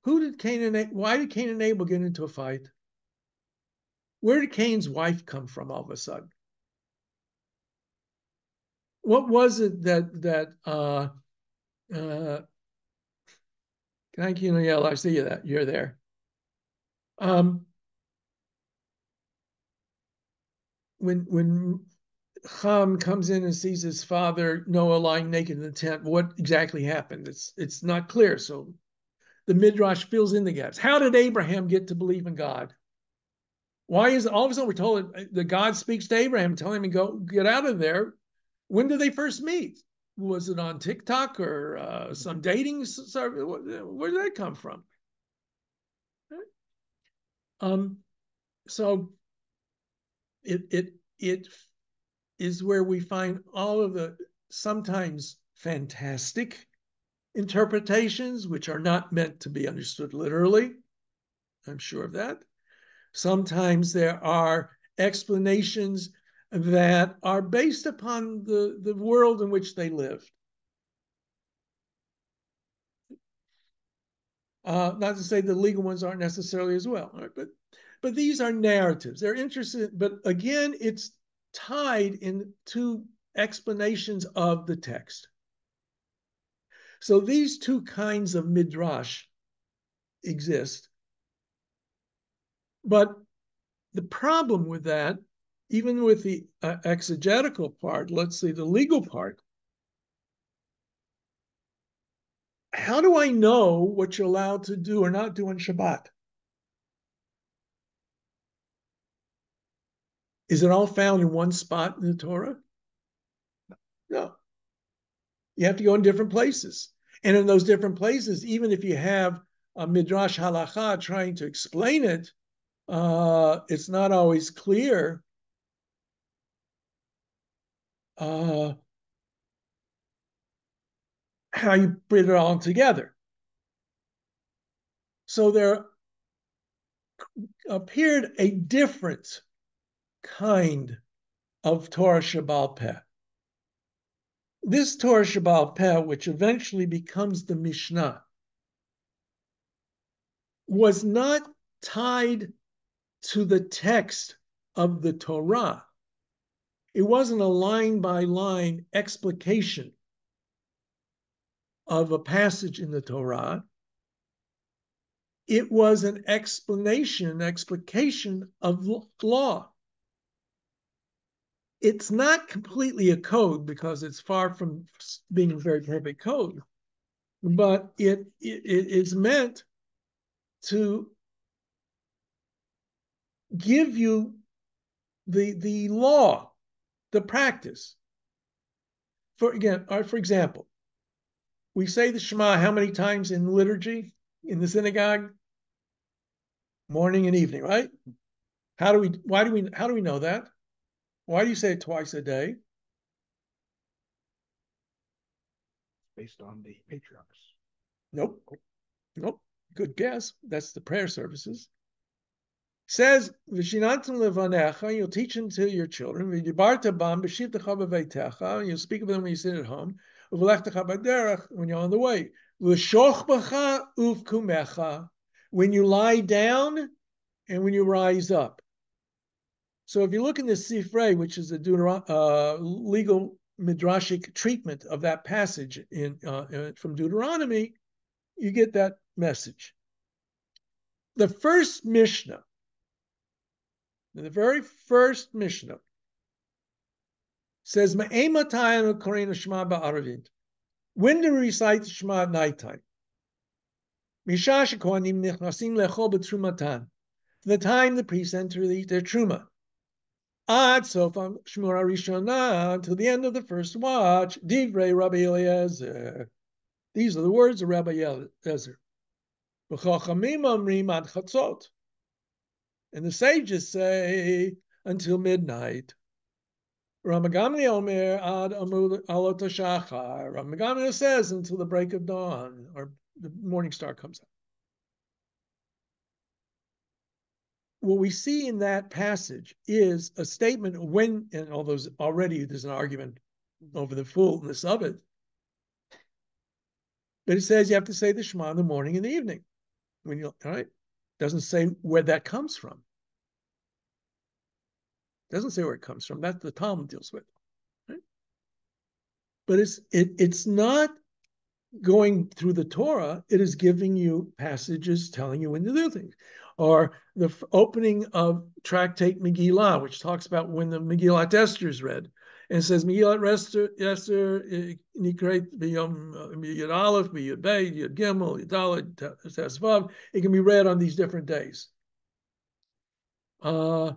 Why did Cain and Abel get into a fight? Where did Cain's wife come from all of a sudden? What was it that Thank you, Noel. I see you that you're there. When Ham comes in and sees his father Noah lying naked in the tent, what exactly happened? It's not clear. So the Midrash fills in the gaps. How did Abraham get to believe in God? Why is all of a sudden we're told that God speaks to Abraham, telling him to go get out of there? When did they first meet? Was it on TikTok or some dating service? Where did that come from? So it is where we find all of the sometimes fantastic interpretations, which are not meant to be understood literally. I'm sure of that. Sometimes there are explanations that are based upon the world in which they lived. Not to say the legal ones aren't necessarily as well, right? But these are narratives. They're interesting, but again, it's tied into explanations of the text. So these two kinds of midrash exist. But the problem with that, even with the exegetical part, let's say the legal part, how do I know what you're allowed to do or not do on Shabbat? Is it all found in one spot in the Torah? No. You have to go in different places. And in those different places, even if you have a midrash halacha trying to explain it, it's not always clear how you put it all together. So there appeared a different kind of Torah Shabbal Peh. This Torah Shabbal Peh, which eventually becomes the Mishnah, was not tied to the text of the Torah. It wasn't a line by line explication of a passage in the Torah. It was an explication of law. It's not completely a code because it's far from being a very perfect code, but it is meant to give you the law, the practice. For example, we say the Shema how many times in liturgy in the synagogue? Morning and evening, right? How do we know that? Why do you say it twice a day? Based on the patriarchs. Nope. Good guess. That's the prayer services. Says V'shinantim levanecha, you'll teach them to your children. V'yibarta bam b'shivtecha b'veitecha, you'll speak of them when you sit at home. V'lechtecha b'derech, when you're on the way. V'shochbecha uvkumecha, when you lie down and when you rise up. So if you look in the Sifrei, which is a legal midrashic treatment of that passage from Deuteronomy, you get that message. The first Mishnah, the very first Mishnah, says, when do we recite the Shema at nighttime? The time the priests enter to eat their truma. Ad sofam Shmura Rishona, to the end of the first watch, Divrei Rabbi Eliezer. These are the words of Rabbi Eliezer. V'chachamim omrim ad chatzot. And the sages say until midnight. Rama Gamliel omer ad alot hashachar. Rama Gamliel says until the break of dawn, or the morning star comes up. What we see in that passage is a statement when, and although already there's an argument over the fullness of it, but it says you have to say the Shema in the morning and the evening. When you, all right, doesn't say where that comes from. Doesn't say where it comes from. That's the Talmud deals with. Right? But it's not going through the Torah, it is giving you passages telling you when to do things. Or the opening of Tractate Megillah, which talks about when the Megillat Esther is read. And it says, Megillat Esther, Nikret Yud Aleph, Yud Bey, Yud Gimel, Yud Dalet, Tesvav. It can be read on these different days. Or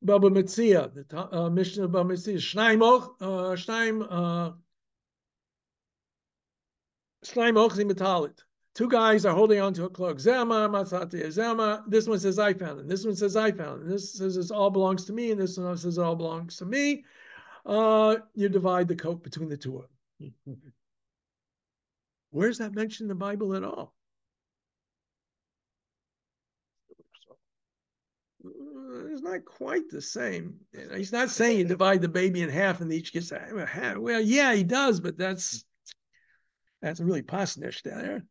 Baba Metzia, the Mishnah of Baba Metzia, Shnaim Ochzi Metalit. Two guys are holding on to a cloak. Zema Matzati Zema. This one says I found it. This one says I found it. This says it all belongs to me, and this one says it all belongs to me. You divide the coat between the two of them. Where's that mentioned in the Bible at all? It's not quite the same. He's not saying you divide the baby in half and each gets a half. Well, yeah, he does, but that's really pasnish there.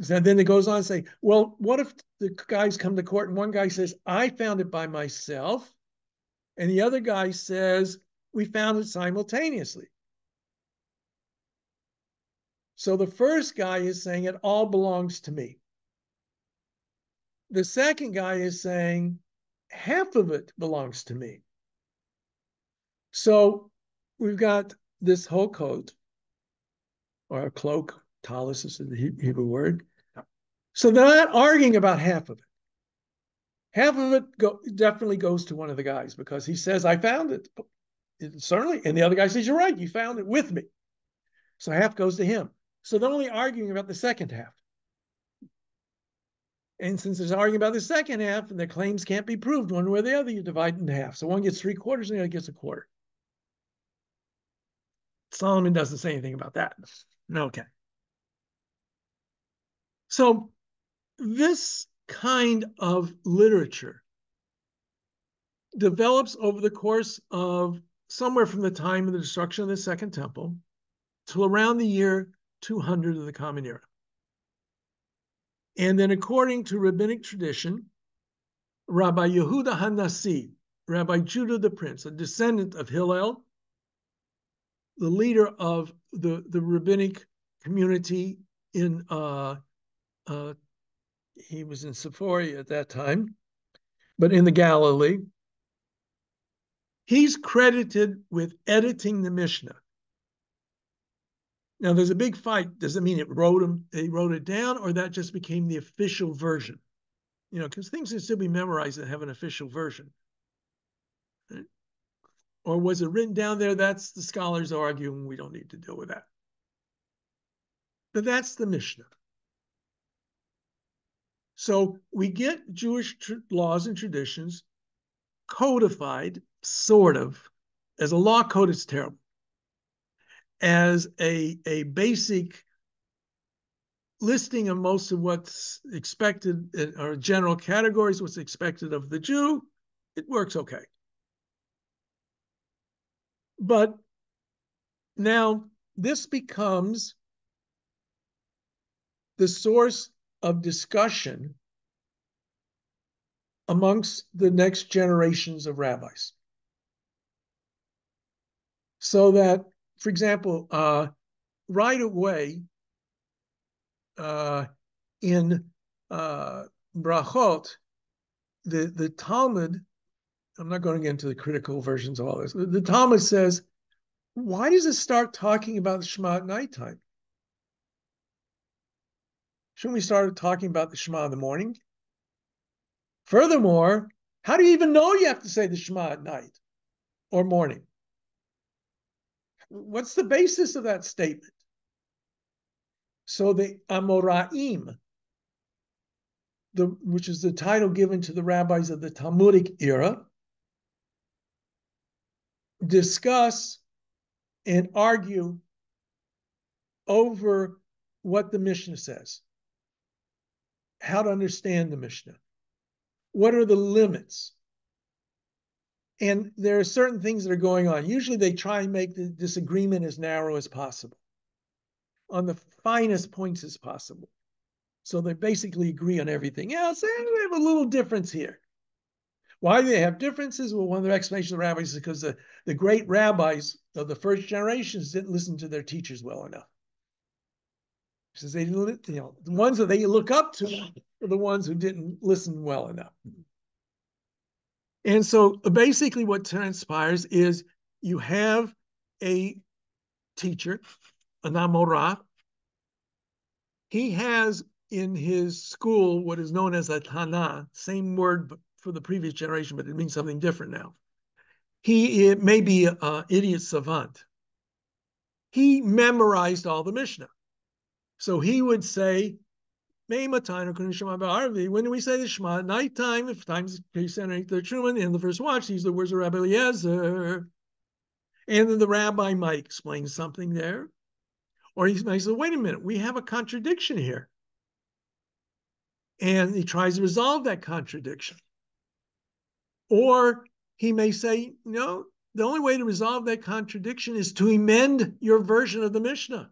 So then it goes on to say, well, what if the guys come to court and one guy says, I found it by myself, and the other guy says, we found it simultaneously. So the first guy is saying it all belongs to me. The second guy is saying half of it belongs to me. So we've got this whole coat, or a cloak, talus is the Hebrew word. So they're not arguing about half of it. Half of it definitely goes to one of the guys because he says, I found it. Certainly. And the other guy says, you're right, you found it with me. So half goes to him. So they're only arguing about the second half. And since there's arguing about the second half and the claims can't be proved one way or the other, you divide it in half. So one gets 3/4 and the other gets 1/4. Solomon doesn't say anything about that. Okay. So this kind of literature develops over the course of somewhere from the time of the destruction of the Second Temple till around the year 200 of the Common Era. And then according to rabbinic tradition, Rabbi Yehuda HaNasi, Rabbi Judah the Prince, a descendant of Hillel, the leader of the rabbinic community in, he was in Sephora at that time, but in the Galilee, he's credited with editing the Mishnah. Now, there's a big fight. Does it mean they wrote it down, or that just became the official version? You know, because things can still be memorized and have an official version. Right? Or was it written down there? That's the scholars arguing. We don't need to deal with that. But that's the Mishnah. So we get Jewish laws and traditions codified, sort of, as a law code. It's terrible. As a basic listing of most of what's expected, or general categories, what's expected of the Jew, it works okay. But now this becomes the source of discussion amongst the next generations of rabbis. So that, for example, right away in Brachot, the Talmud, I'm not going to get into the critical versions of all this. The Talmud says, why does it start talking about the Shema at nighttime? Shouldn't we start talking about the Shema in the morning? Furthermore, how do you even know you have to say the Shema at night or morning? What's the basis of that statement? So the Amoraim, which is the title given to the rabbis of the Talmudic era, discuss and argue over what the Mishnah says, how to understand the Mishnah, what are the limits. And there are certain things that are going on. Usually they try and make the disagreement as narrow as possible, on the finest points as possible. So they basically agree on everything else. And we have a little difference here. Why do they have differences? Well, one of the explanations of the rabbis is because the great rabbis of the first generations didn't listen to their teachers well enough. Says they, the ones that they look up to are the ones who didn't listen well enough. And so basically what transpires is you have a teacher, an amorah. He has in his school what is known as a Tana, same word for the previous generation, but it means something different now. It may be an idiot savant. He memorized all the Mishnah. So he would say, when do we say the Shema at nighttime? If times underneath the Truman in the first watch, these are the words of Rabbi Eliezer. And then the rabbi might explain something there. Or he might say, wait a minute, we have a contradiction here. And he tries to resolve that contradiction. Or he may say, no, the only way to resolve that contradiction is to amend your version of the Mishnah.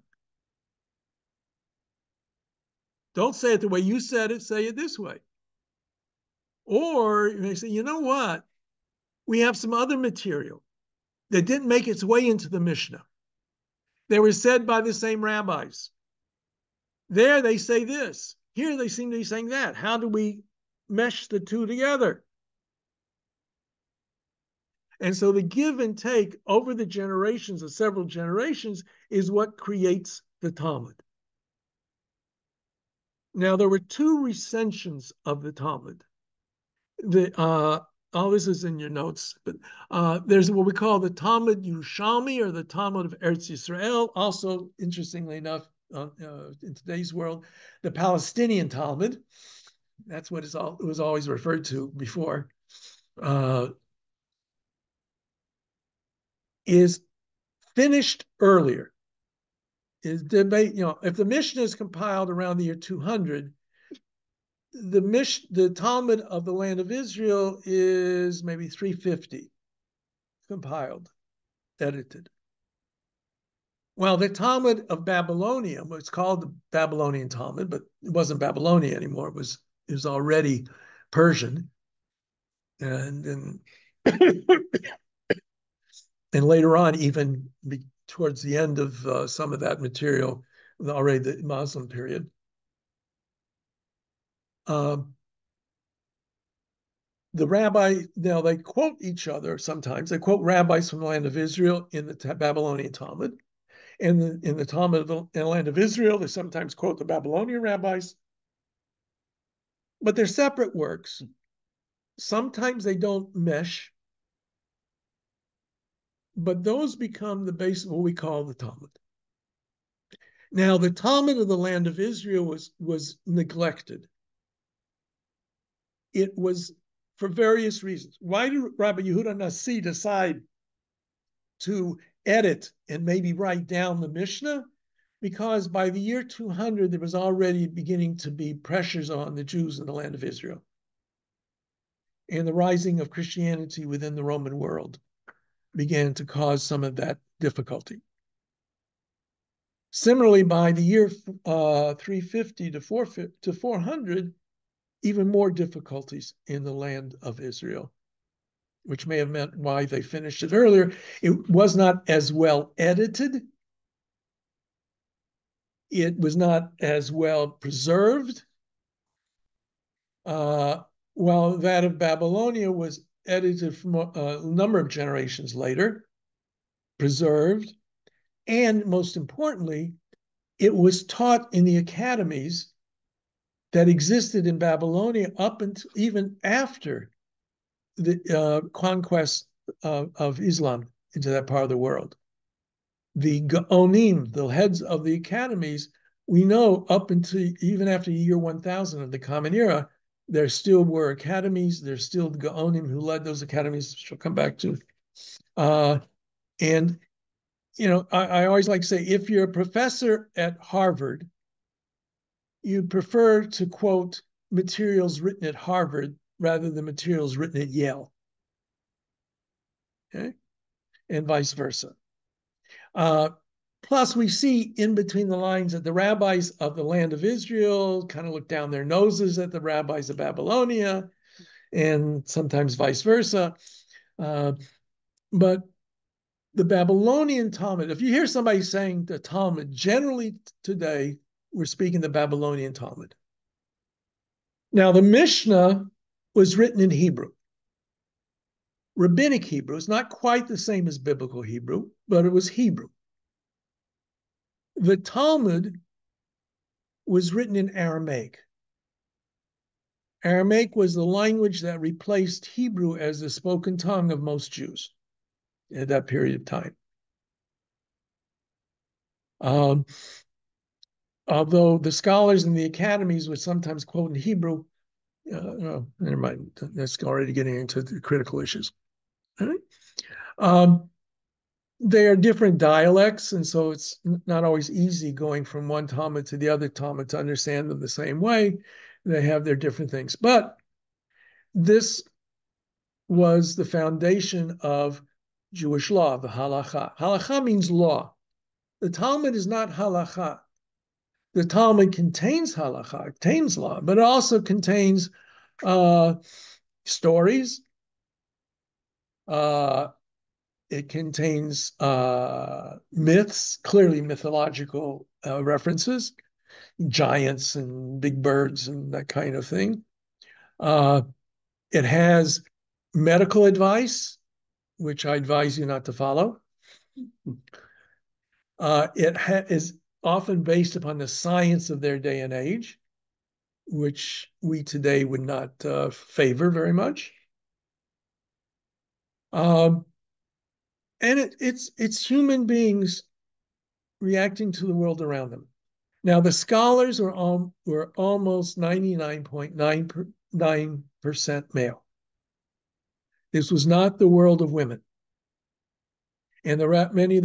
Don't say it the way you said it, say it this way. Or you may say, you know what? We have some other material that didn't make its way into the Mishnah. They were said by the same rabbis. There they say this. Here they seem to be saying that. How do we mesh the two together? And so the give and take over the generations of several generations is what creates the Talmud. Now, there were two recensions of the Talmud. All this is in your notes, but there's what we call the Talmud Yerushalmi, or the Talmud of Eretz Yisrael. Also, interestingly enough, in today's world, the Palestinian Talmud. That's what it was always referred to before. Is finished earlier. Is debate, if the Mishnah is compiled around the year 200, the Talmud of the land of Israel is maybe 350 compiled, edited. Well, the Talmud of Babylonia, it's called the Babylonian Talmud, but it wasn't Babylonia anymore. It was already Persian. And later on, even towards the end of some of that material, already the Muslim period. The rabbi, now they quote each other sometimes. They quote rabbis from the land of Israel in the Babylonian Talmud. And in the Talmud of the land of Israel, they sometimes quote the Babylonian rabbis. But they're separate works. Sometimes they don't mesh. But those become the base of what we call the Talmud. Now, the Talmud of the land of Israel was neglected. It was for various reasons. Why did Rabbi Yehuda Nasi decide to edit and maybe write down the Mishnah? Because by the year 200, there was already beginning to be pressures on the Jews in the land of Israel, and the rising of Christianity within the Roman world began to cause some of that difficulty. Similarly, by the year 350 to 400, even more difficulties in the land of Israel, which may have meant why they finished it earlier. It was not as well edited. It was not as well preserved. While that of Babylonia was edited from a number of generations later, preserved, and most importantly, it was taught in the academies that existed in Babylonia up until even after the conquest of Islam into that part of the world. The Gaonim, the heads of the academies, we know up until even after the year 1000 of the Common Era, there still were academies. There's still the Gaonim who led those academies, which we'll come back to. And, I always like to say, if you're a professor at Harvard, you prefer to quote materials written at Harvard rather than materials written at Yale. Okay? And vice versa. Plus, we see in between the lines that the rabbis of the land of Israel kind of look down their noses at the rabbis of Babylonia. and sometimes vice versa. But the Babylonian Talmud, if you hear somebody saying the Talmud, generally today, we're speaking the Babylonian Talmud. Now, the Mishnah was written in Hebrew. Rabbinic Hebrew is not quite the same as biblical Hebrew, but it was Hebrew. The Talmud was written in Aramaic. Aramaic was the language that replaced Hebrew as the spoken tongue of most Jews at that period of time. Although the scholars in the academies would sometimes quote in Hebrew, no, never mind. That's already getting into the critical issues. All right. They are different dialects, and so it's not always easy going from one Talmud to the other Talmud to understand them the same way. They have their different things. But this was the foundation of Jewish law, the halacha. Halacha means law. The Talmud is not halacha. The Talmud contains halacha, contains law, but it also contains stories. It contains myths, clearly mythological references, giants and big birds and that kind of thing. It has medical advice, which I advise you not to follow. It is often based upon the science of their day and age, which we today would not favor very much. And it's human beings reacting to the world around them. Now, the scholars were almost 99.99% male. This was not the world of women. And many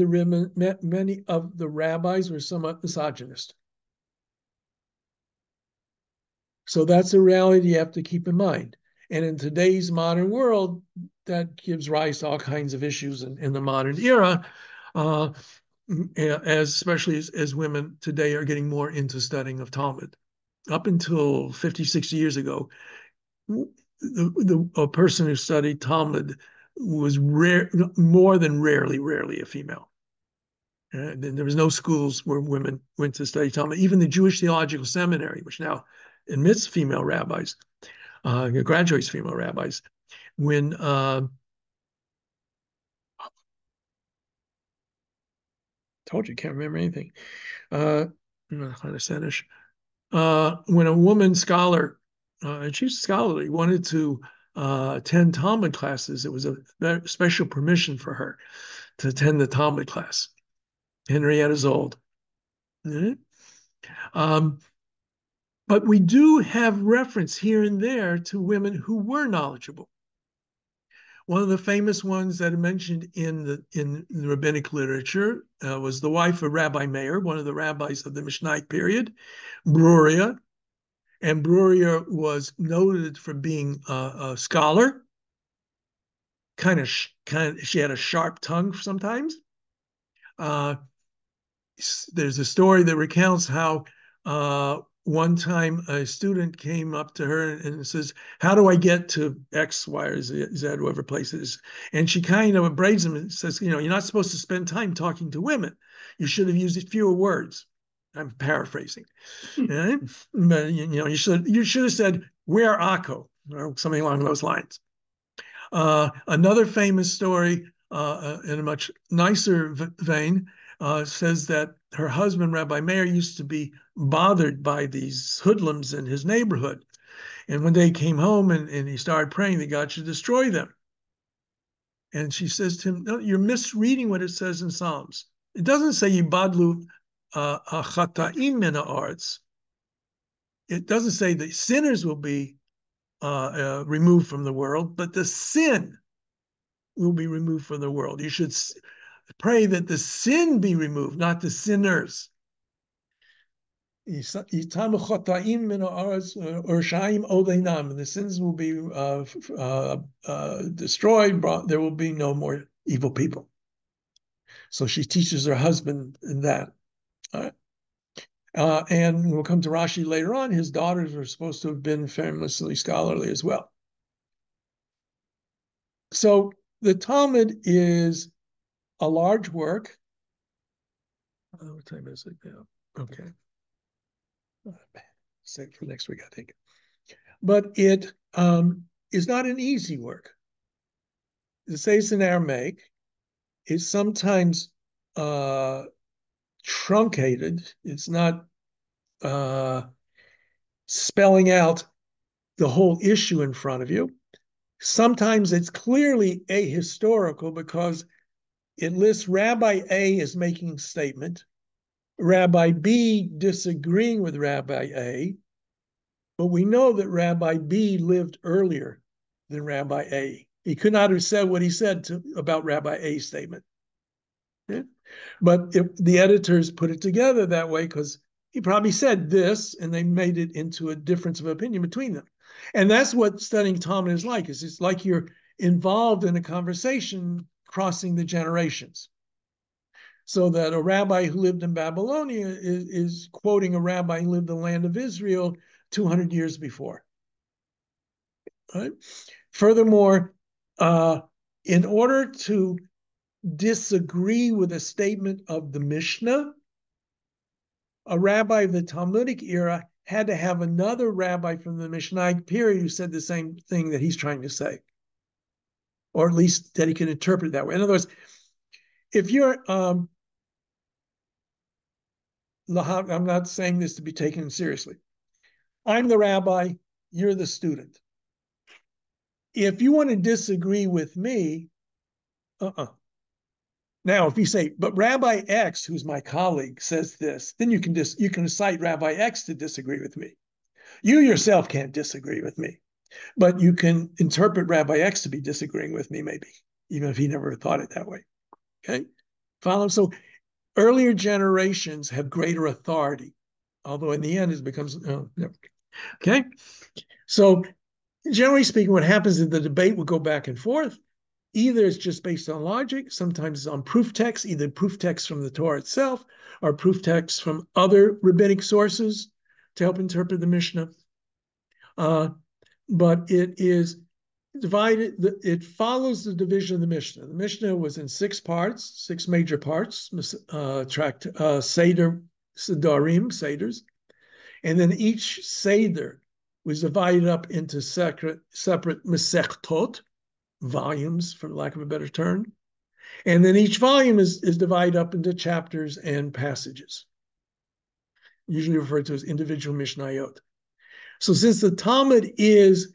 of the rabbis were somewhat misogynist. So that's a reality you have to keep in mind. And in today's modern world, that gives rise to all kinds of issues in the modern era, especially as women today are getting more into studying of Talmud. Up until 50, 60 years ago, a person who studied Talmud was more than rarely a female. There was no schools where women went to study Talmud. Even the Jewish Theological Seminary, which now admits female rabbis, graduates female rabbis, when told you can't remember anything. When a woman scholar, and she's scholarly, wanted to attend Talmud classes, it was a special permission for her to attend the Talmud class. Henrietta Zold. Mm-hmm. But we do have reference here and there to women who were knowledgeable. One of the famous ones that are mentioned in the rabbinic literature was the wife of Rabbi Meir, one of the rabbis of the Mishnaic period, Bruria. And Bruria was noted for being a scholar. She had a sharp tongue sometimes. There's a story that recounts how one time a student came up to her and says, "How do I get to X, Y, or Z, whatever place it is?" And she kind of upbraids him and says, "You're not supposed to spend time talking to women. You should have used fewer words." I'm paraphrasing. Right? But you should have said, "Where Akko?" or something along those lines. Another famous story in a much nicer vein says that her husband, Rabbi Meir, used to be bothered by these hoodlums in his neighborhood. And one day he came home and he started praying that God should destroy them. And she says to him, "No, you're misreading what it says in Psalms. It doesn't say Yibadlu chata'im min ha'aretz. It doesn't say that sinners will be removed from the world, but the sin will be removed from the world. You should pray that the sin be removed, not the sinners." The sins will be destroyed. There will be no more evil people. So she teaches her husband that. And we'll come to Rashi later on. His daughters were supposed to have been famously scholarly as well. So the Talmud is a large work. What time is it now? Okay. Save for next week, I think. But it is not an easy work. The Seis in Aramaic is sometimes truncated. It's not spelling out the whole issue in front of you. Sometimes it's clearly ahistorical because it lists Rabbi A as making a statement, Rabbi B disagreeing with Rabbi A, but we know that Rabbi B lived earlier than Rabbi A. He could not have said what he said about Rabbi A's statement. Yeah? But if the editors put it together that way because he probably said this and they made it into a difference of opinion between them. And that's what studying Talmud is like. It's like you're involved in a conversation crossing the generations. So that a rabbi who lived in Babylonia is quoting a rabbi who lived in the land of Israel 200 years before. Right? Furthermore, in order to disagree with a statement of the Mishnah, a rabbi of the Talmudic era had to have another rabbi from the Mishnah period who said the same thing that he's trying to say, or at least that he can interpret that way. In other words, if you're, I'm not saying this to be taken seriously. I'm the rabbi, you're the student. If you want to disagree with me, Now, if you say, but Rabbi X, who's my colleague, says this, then you can cite Rabbi X to disagree with me. You yourself can't disagree with me, but you can interpret Rabbi X to be disagreeing with me, maybe, even if he never thought it that way. Okay, follow? So earlier generations have greater authority, although in the end it becomes okay. So generally speaking, what happens is the debate will go back and forth. Either it's just based on logic, sometimes it's on proof text, either proof text from the Torah itself or proof text from other rabbinic sources to help interpret the Mishnah. But it is divided, it follows the division of the Mishnah. The Mishnah was in 6 parts, 6 major parts, Seder, Sedarim, Seders, and then each Seder was divided up into separate Masechtot, volumes, for lack of a better term. And then each volume is divided up into chapters and passages, usually referred to as individual Mishnayot. So since the Talmud is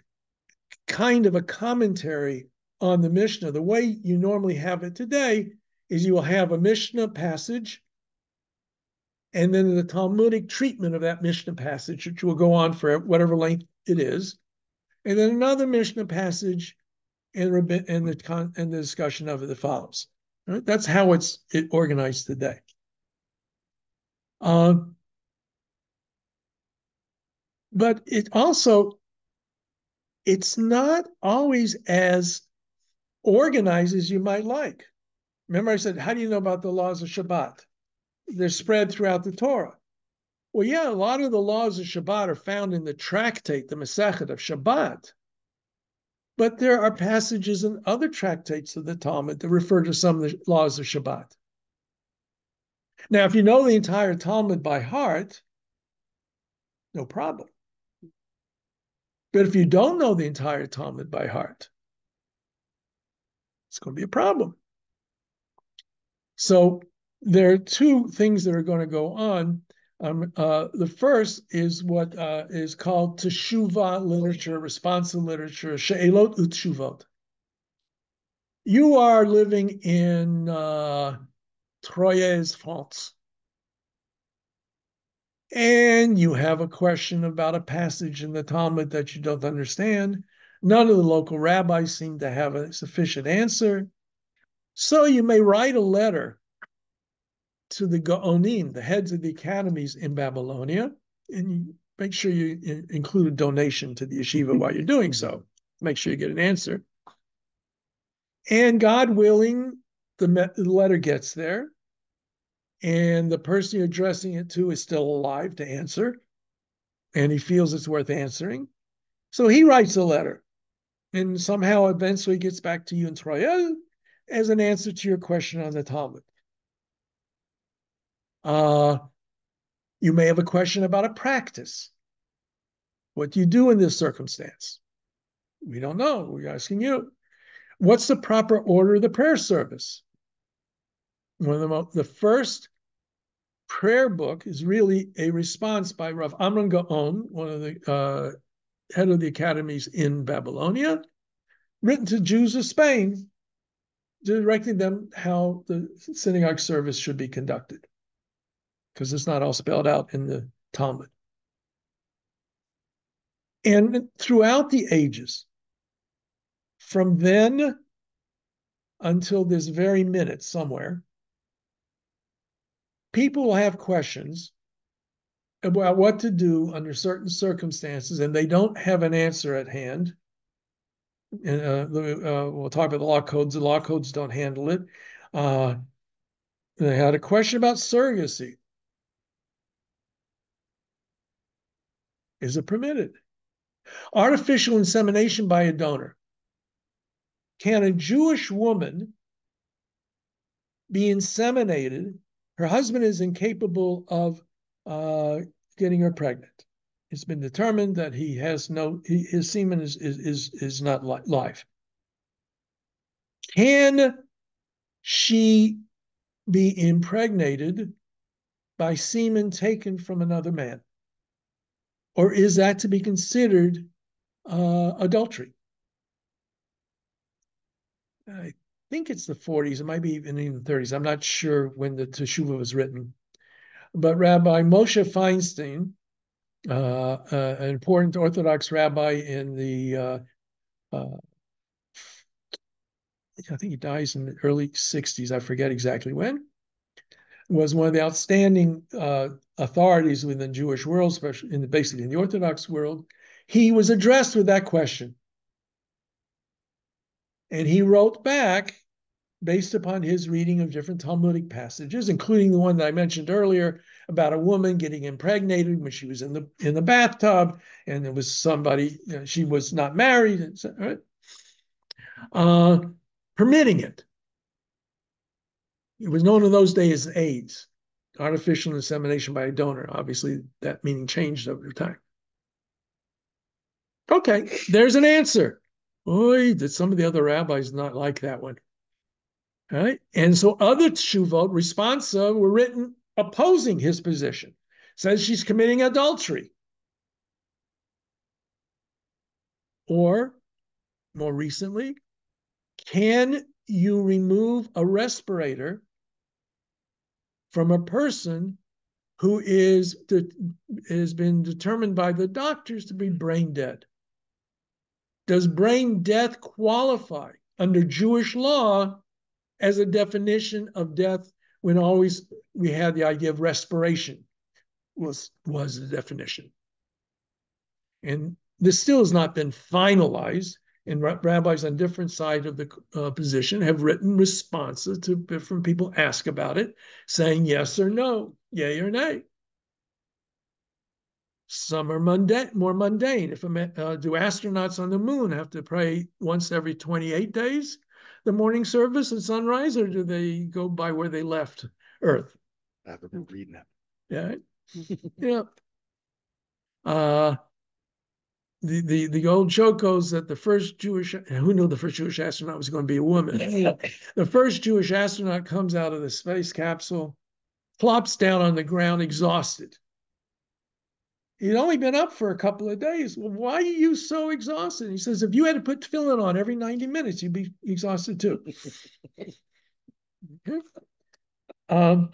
kind of a commentary on the Mishnah, the way you normally have it today is you will have a Mishnah passage and then the Talmudic treatment of that Mishnah passage, which will go on for whatever length it is, and then another Mishnah passage and the discussion of it that follows. Right? That's how it's organized today. But it's not always as organized as you might like. Remember I said, how do you know about the laws of Shabbat? They're spread throughout the Torah. Well, yeah, a lot of the laws of Shabbat are found in the tractate, the Masechet of Shabbat. But there are passages in other tractates of the Talmud that refer to some of the laws of Shabbat. Now, if you know the entire Talmud by heart, no problem. But if you don't know the entire Talmud by heart, it's going to be a problem. So there are 2 things that are going to go on. The first is what is called teshuvah literature, responsive literature, she'elot utshuvot. You are living in Troyes, France, and you have a question about a passage in the Talmud that you don't understand. None of the local rabbis seem to have a sufficient answer. So you may write a letter to the Gaonim, the heads of the academies in Babylonia, and you make sure you include a donation to the yeshiva while you're doing so. Make sure you get an answer. And God willing, the letter gets there, and the person you're addressing it to is still alive to answer, and he feels it's worth answering. So he writes a letter. and somehow eventually gets back to you in Troyel as an answer to your question on the Talmud. You may have a question about a practice. What do you do in this circumstance? We don't know. We're asking you. What's the proper order of the prayer service? One of the first prayer book is really a response by Rav Amram Gaon, one of the head of the academies in Babylonia, written to Jews of Spain, directing them how the synagogue service should be conducted, because it's not all spelled out in the Talmud. And throughout the ages, from then until this very minute somewhere, people will have questions about what to do under certain circumstances, and they don't have an answer at hand. And we'll talk about the law codes. The law codes don't handle it. They had a question about surrogacy. Is it permitted? Artificial insemination by a donor. Can a Jewish woman be inseminated? Her husband is incapable of getting her pregnant. It's been determined that he has his semen is not live. Can she be impregnated by semen taken from another man? Or is that to be considered adultery? I think it's the 40s. It might be even in the 30s. I'm not sure when the Teshuvah was written. But Rabbi Moshe Feinstein, an important Orthodox rabbi in the, I think he dies in the early 60s. I forget exactly when. Was one of the outstanding authorities within the Jewish world, especially basically in the Orthodox world. He was addressed with that question. And he wrote back based upon his reading of different Talmudic passages, including the one that I mentioned earlier about a woman getting impregnated when she was in the bathtub, and there was somebody, she was not married, permitting it. It was known in those days as AIDS, artificial insemination by a donor. Obviously, that meaning changed over time. Okay, there's an answer. Boy, did some of the other rabbis not like that one. All right? And so other teshuvot, responsa, were written opposing his position. Says she's committing adultery. Or, more recently, can you remove a respirator from a person who has been determined by the doctors to be brain dead? Does brain death qualify under Jewish law as a definition of death when always we had the idea of respiration was the definition? And this still has not been finalized, and rabbis on different sides of the position have written responses to different people ask about it, saying yes or no, yay or nay. Some are more mundane. Do astronauts on the moon have to pray once every 28 days, the morning service at sunrise, or do they go by where they left Earth? I've been reading that. Yeah. Yeah. The old joke goes that the first Jewish, who knew the first Jewish astronaut was going to be a woman? The first Jewish astronaut comes out of the space capsule, plops down on the ground exhausted. He'd only been up for a couple of days. Well, why are you so exhausted? He says, if you had to put tefillin on every 90 minutes, you'd be exhausted too. So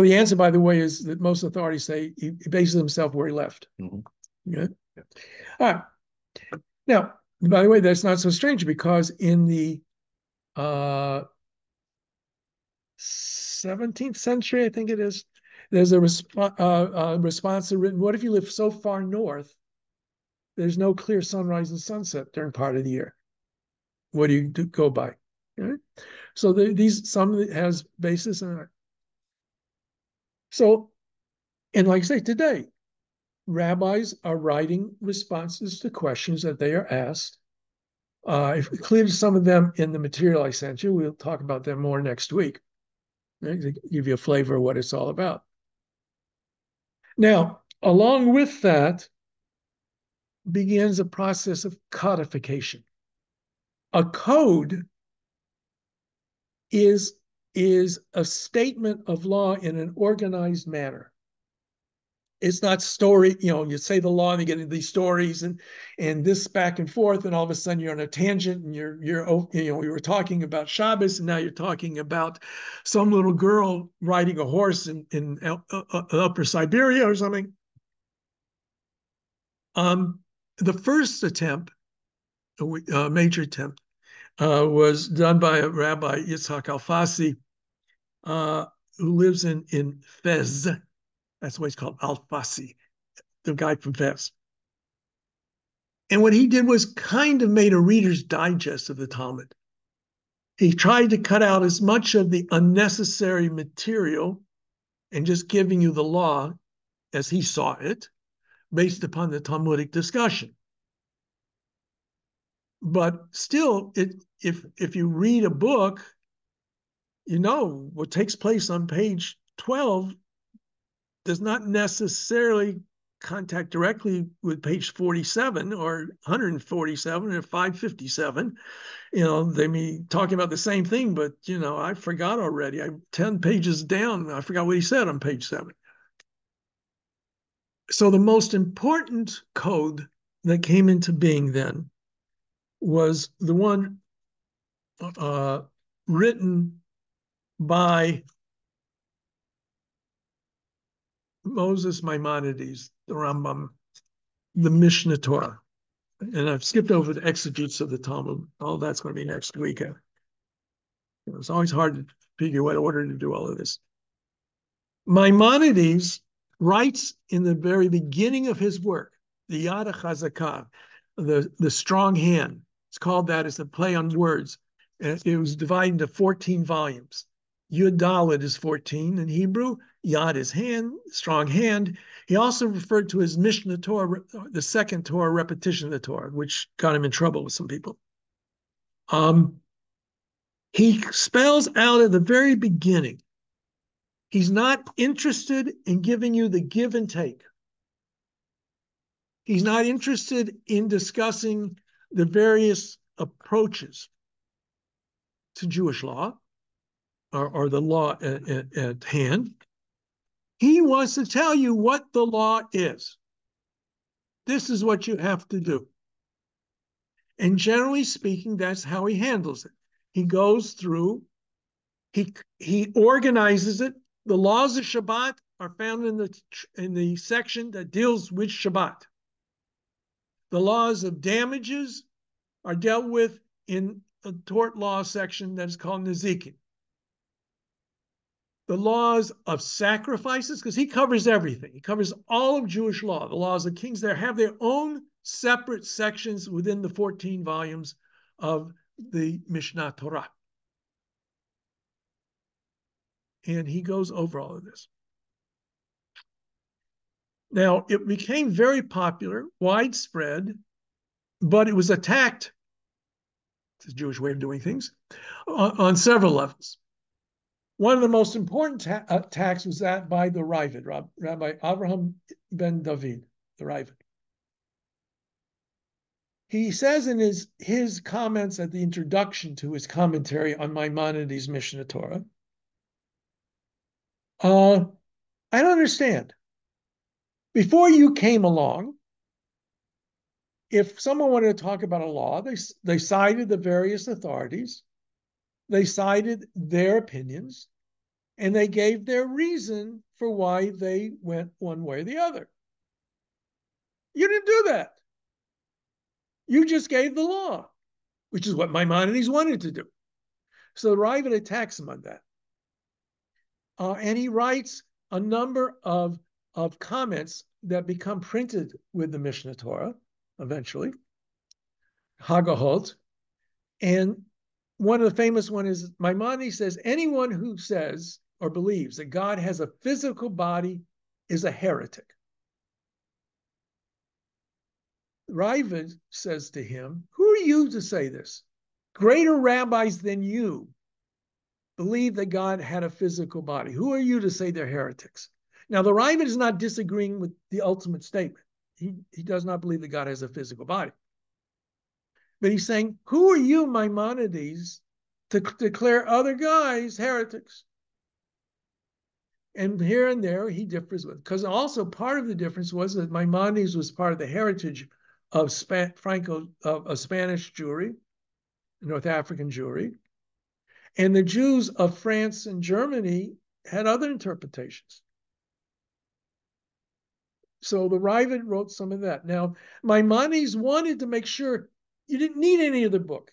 the answer, by the way, is that most authorities say he bases himself where he left. Mm-hmm. Yeah. Yeah. All right. Now, by the way, that's not so strange, because in the 17th century, I think it is, there's a response written, what if you live so far north, there's no clear sunrise and sunset during part of the year? What do you go by? Right? So some has basis in it. So, and like I say, today, rabbis are writing responses to questions that they are asked. I've included some of them in the material I sent you. We'll talk about them more next week, right, to give you a flavor of what it's all about. Now, along with that begins a process of codification. A code is a statement of law in an organized manner. It's not story, you say the law and you get into these stories and this back and forth, and all of a sudden you're on a tangent and we were talking about Shabbos and now you're talking about some little girl riding a horse in Upper Siberia or something. The first attempt, a major attempt, was done by a Rabbi Yitzhak Alfasi, who lives in Fez. That's why he's called Alfasi, the guy from Fez. And what he did was kind of made a Reader's Digest of the Talmud. He tried to cut out as much of the unnecessary material and just giving you the law as he saw it, based upon the Talmudic discussion. But still, if you read a book, what takes place on page 12 does not necessarily contact directly with page 47 or 147 or 557. They may talking about the same thing, but I forgot already. I'm 10 pages down. I forgot what he said on page 7. So the most important code that came into being then was the one written by Moses Maimonides, the Rambam, the Mishnah Torah. And I've skipped over the exegetes of the Talmud. All that's going to be next week. It's always hard to figure what order to do all of this. Maimonides writes in the very beginning of his work, the Yad HaChazakah, the strong hand. It's called that as a play on words. It was divided into 14 volumes. Yud Dalet is 14 in Hebrew. Yad is hand, strong hand. He also referred to his Mishnah Torah, the second Torah, repetition of the Torah, which got him in trouble with some people. He spells out at the very beginning, he's not interested in giving you the give and take. He's not interested in discussing the various approaches to Jewish law or the law at hand. He wants to tell you what the law is. This is what you have to do. And generally speaking, that's how he handles it. He goes through, he organizes it. The laws of Shabbat are found in the section that deals with Shabbat. The laws of damages are dealt with in a tort law section that is called Nezikin. The laws of sacrifices, because he covers everything. He covers all of Jewish law. The laws of kings there have their own separate sections within the 14 volumes of the Mishnah Torah. And he goes over all of this. Now, it became very popular, widespread, but it was attacked, it's a Jewish way of doing things, on several levels. One of the most important attacks was that by the Ravid, Rabbi Avraham ben David, the Ravid. He says in his comments at the introduction to his commentary on Maimonides' Mishnah Torah, I don't understand. Before you came along, if someone wanted to talk about a law, they cited the various authorities, they cited their opinions, and they gave their reason for why they went one way or the other. You didn't do that. You just gave the law, which is what Maimonides wanted to do. So the Ravid attacks him on that. And he writes a number of comments that become printed with the Mishnah Torah eventually, Hagahot. And one of the famous one is Maimonides says, anyone who says or believes that God has a physical body is a heretic. Ravid says to him, who are you to say this? Greater rabbis than you believe that God had a physical body. Who are you to say they're heretics? Now, the Ravid is not disagreeing with the ultimate statement. He does not believe that God has a physical body. But he's saying, who are you, Maimonides, to declare other guys heretics? And here and there he differs with, because also part of the difference was that Maimonides was part of the heritage of Spanish Jewry, North African Jewry, and the Jews of France and Germany had other interpretations. So the Ravid wrote some of that. Now, Maimonides wanted to make sure you didn't need any other book.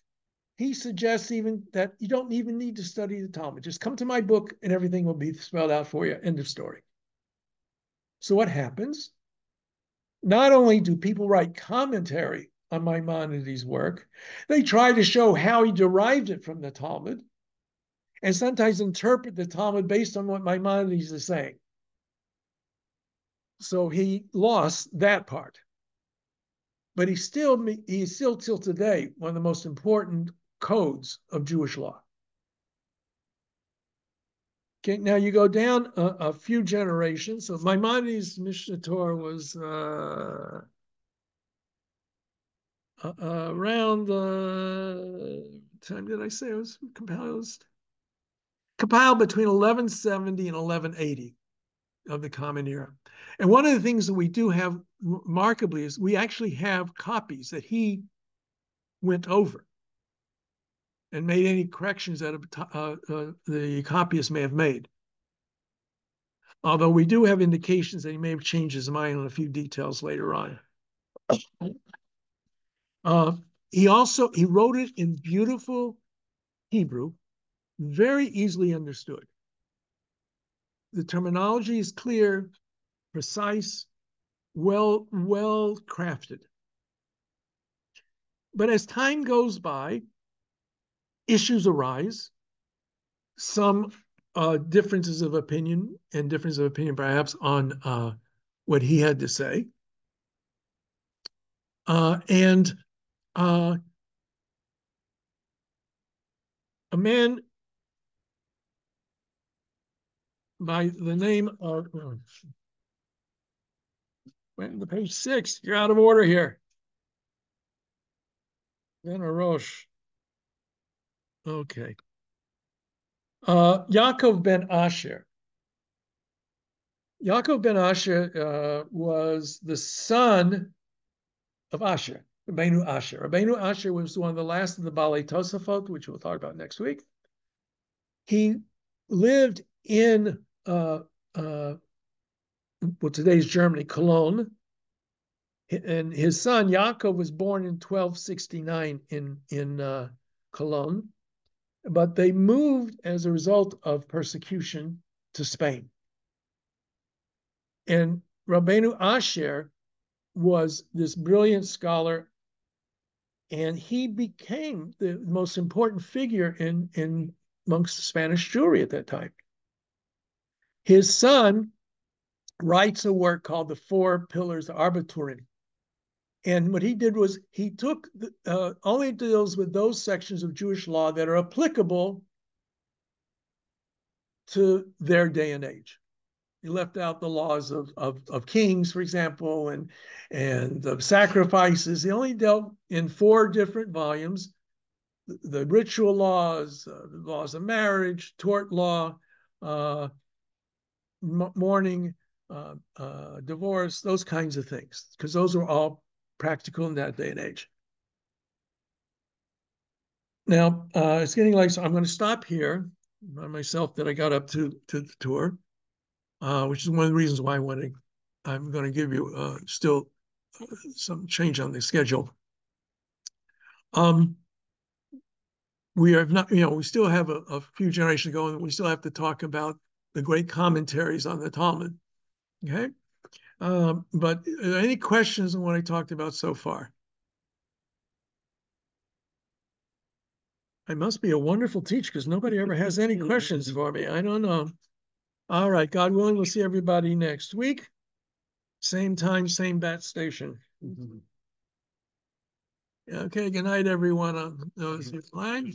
He suggests even that you don't even need to study the Talmud. Just come to my book and everything will be spelled out for you. End of story. So what happens? Not only do people write commentary on Maimonides' work, they try to show how he derived it from the Talmud and sometimes interpret the Talmud based on what Maimonides is saying. So he lost that part. But he's still till today one of the most important codes of Jewish law. Okay, now you go down a few generations. So Maimonides' Mishnah Torah was around time did I say it was compiled between 1170 and 1180 of the Common Era. And one of the things that we do have remarkably is we actually have copies that he went over and made any corrections that the copyist may have made. Although we do have indications that he may have changed his mind on a few details later on. He wrote it in beautiful Hebrew, very easily understood. The terminology is clear, precise, well crafted. But as time goes by, issues arise, some differences of opinion perhaps on what he had to say. And a man by the name of, went to page 6, you're out of order here. Ben Arosh. Okay. Yaakov ben Asher. Yaakov ben Asher was the son of Asher, Rabbeinu Asher. Rabbeinu Asher was one of the last of the Balei Tosafot, which we'll talk about next week. He lived in today's Germany, Cologne, and his son Yaakov was born in 1269 in Cologne, but they moved as a result of persecution to Spain. And Rabbeinu Asher was this brilliant scholar, and he became the most important figure in amongst the Spanish Jewry at that time. His son writes a work called The Four Pillars of Arbitrum. And what he did was he took only deals with those sections of Jewish law that are applicable to their day and age. He left out the laws of kings, for example, and of sacrifices. He only dealt in 4 different volumes: the ritual laws, the laws of marriage, tort law, mourning, divorce, those kinds of things, because those were all practical in that day and age. Now, it's getting late, so I'm going to stop here by myself that I got up to the tour, which is one of the reasons why I'm going to give you still some change on the schedule. We have not, we still have a few generations to go, and we still have to talk about the great commentaries on the Talmud. Okay. But any questions on what I talked about so far? I must be a wonderful teacher because nobody ever has any questions for me. I don't know. All right. God willing, we'll see everybody next week. Same time, same bat station. Okay, good night, everyone on those who flag.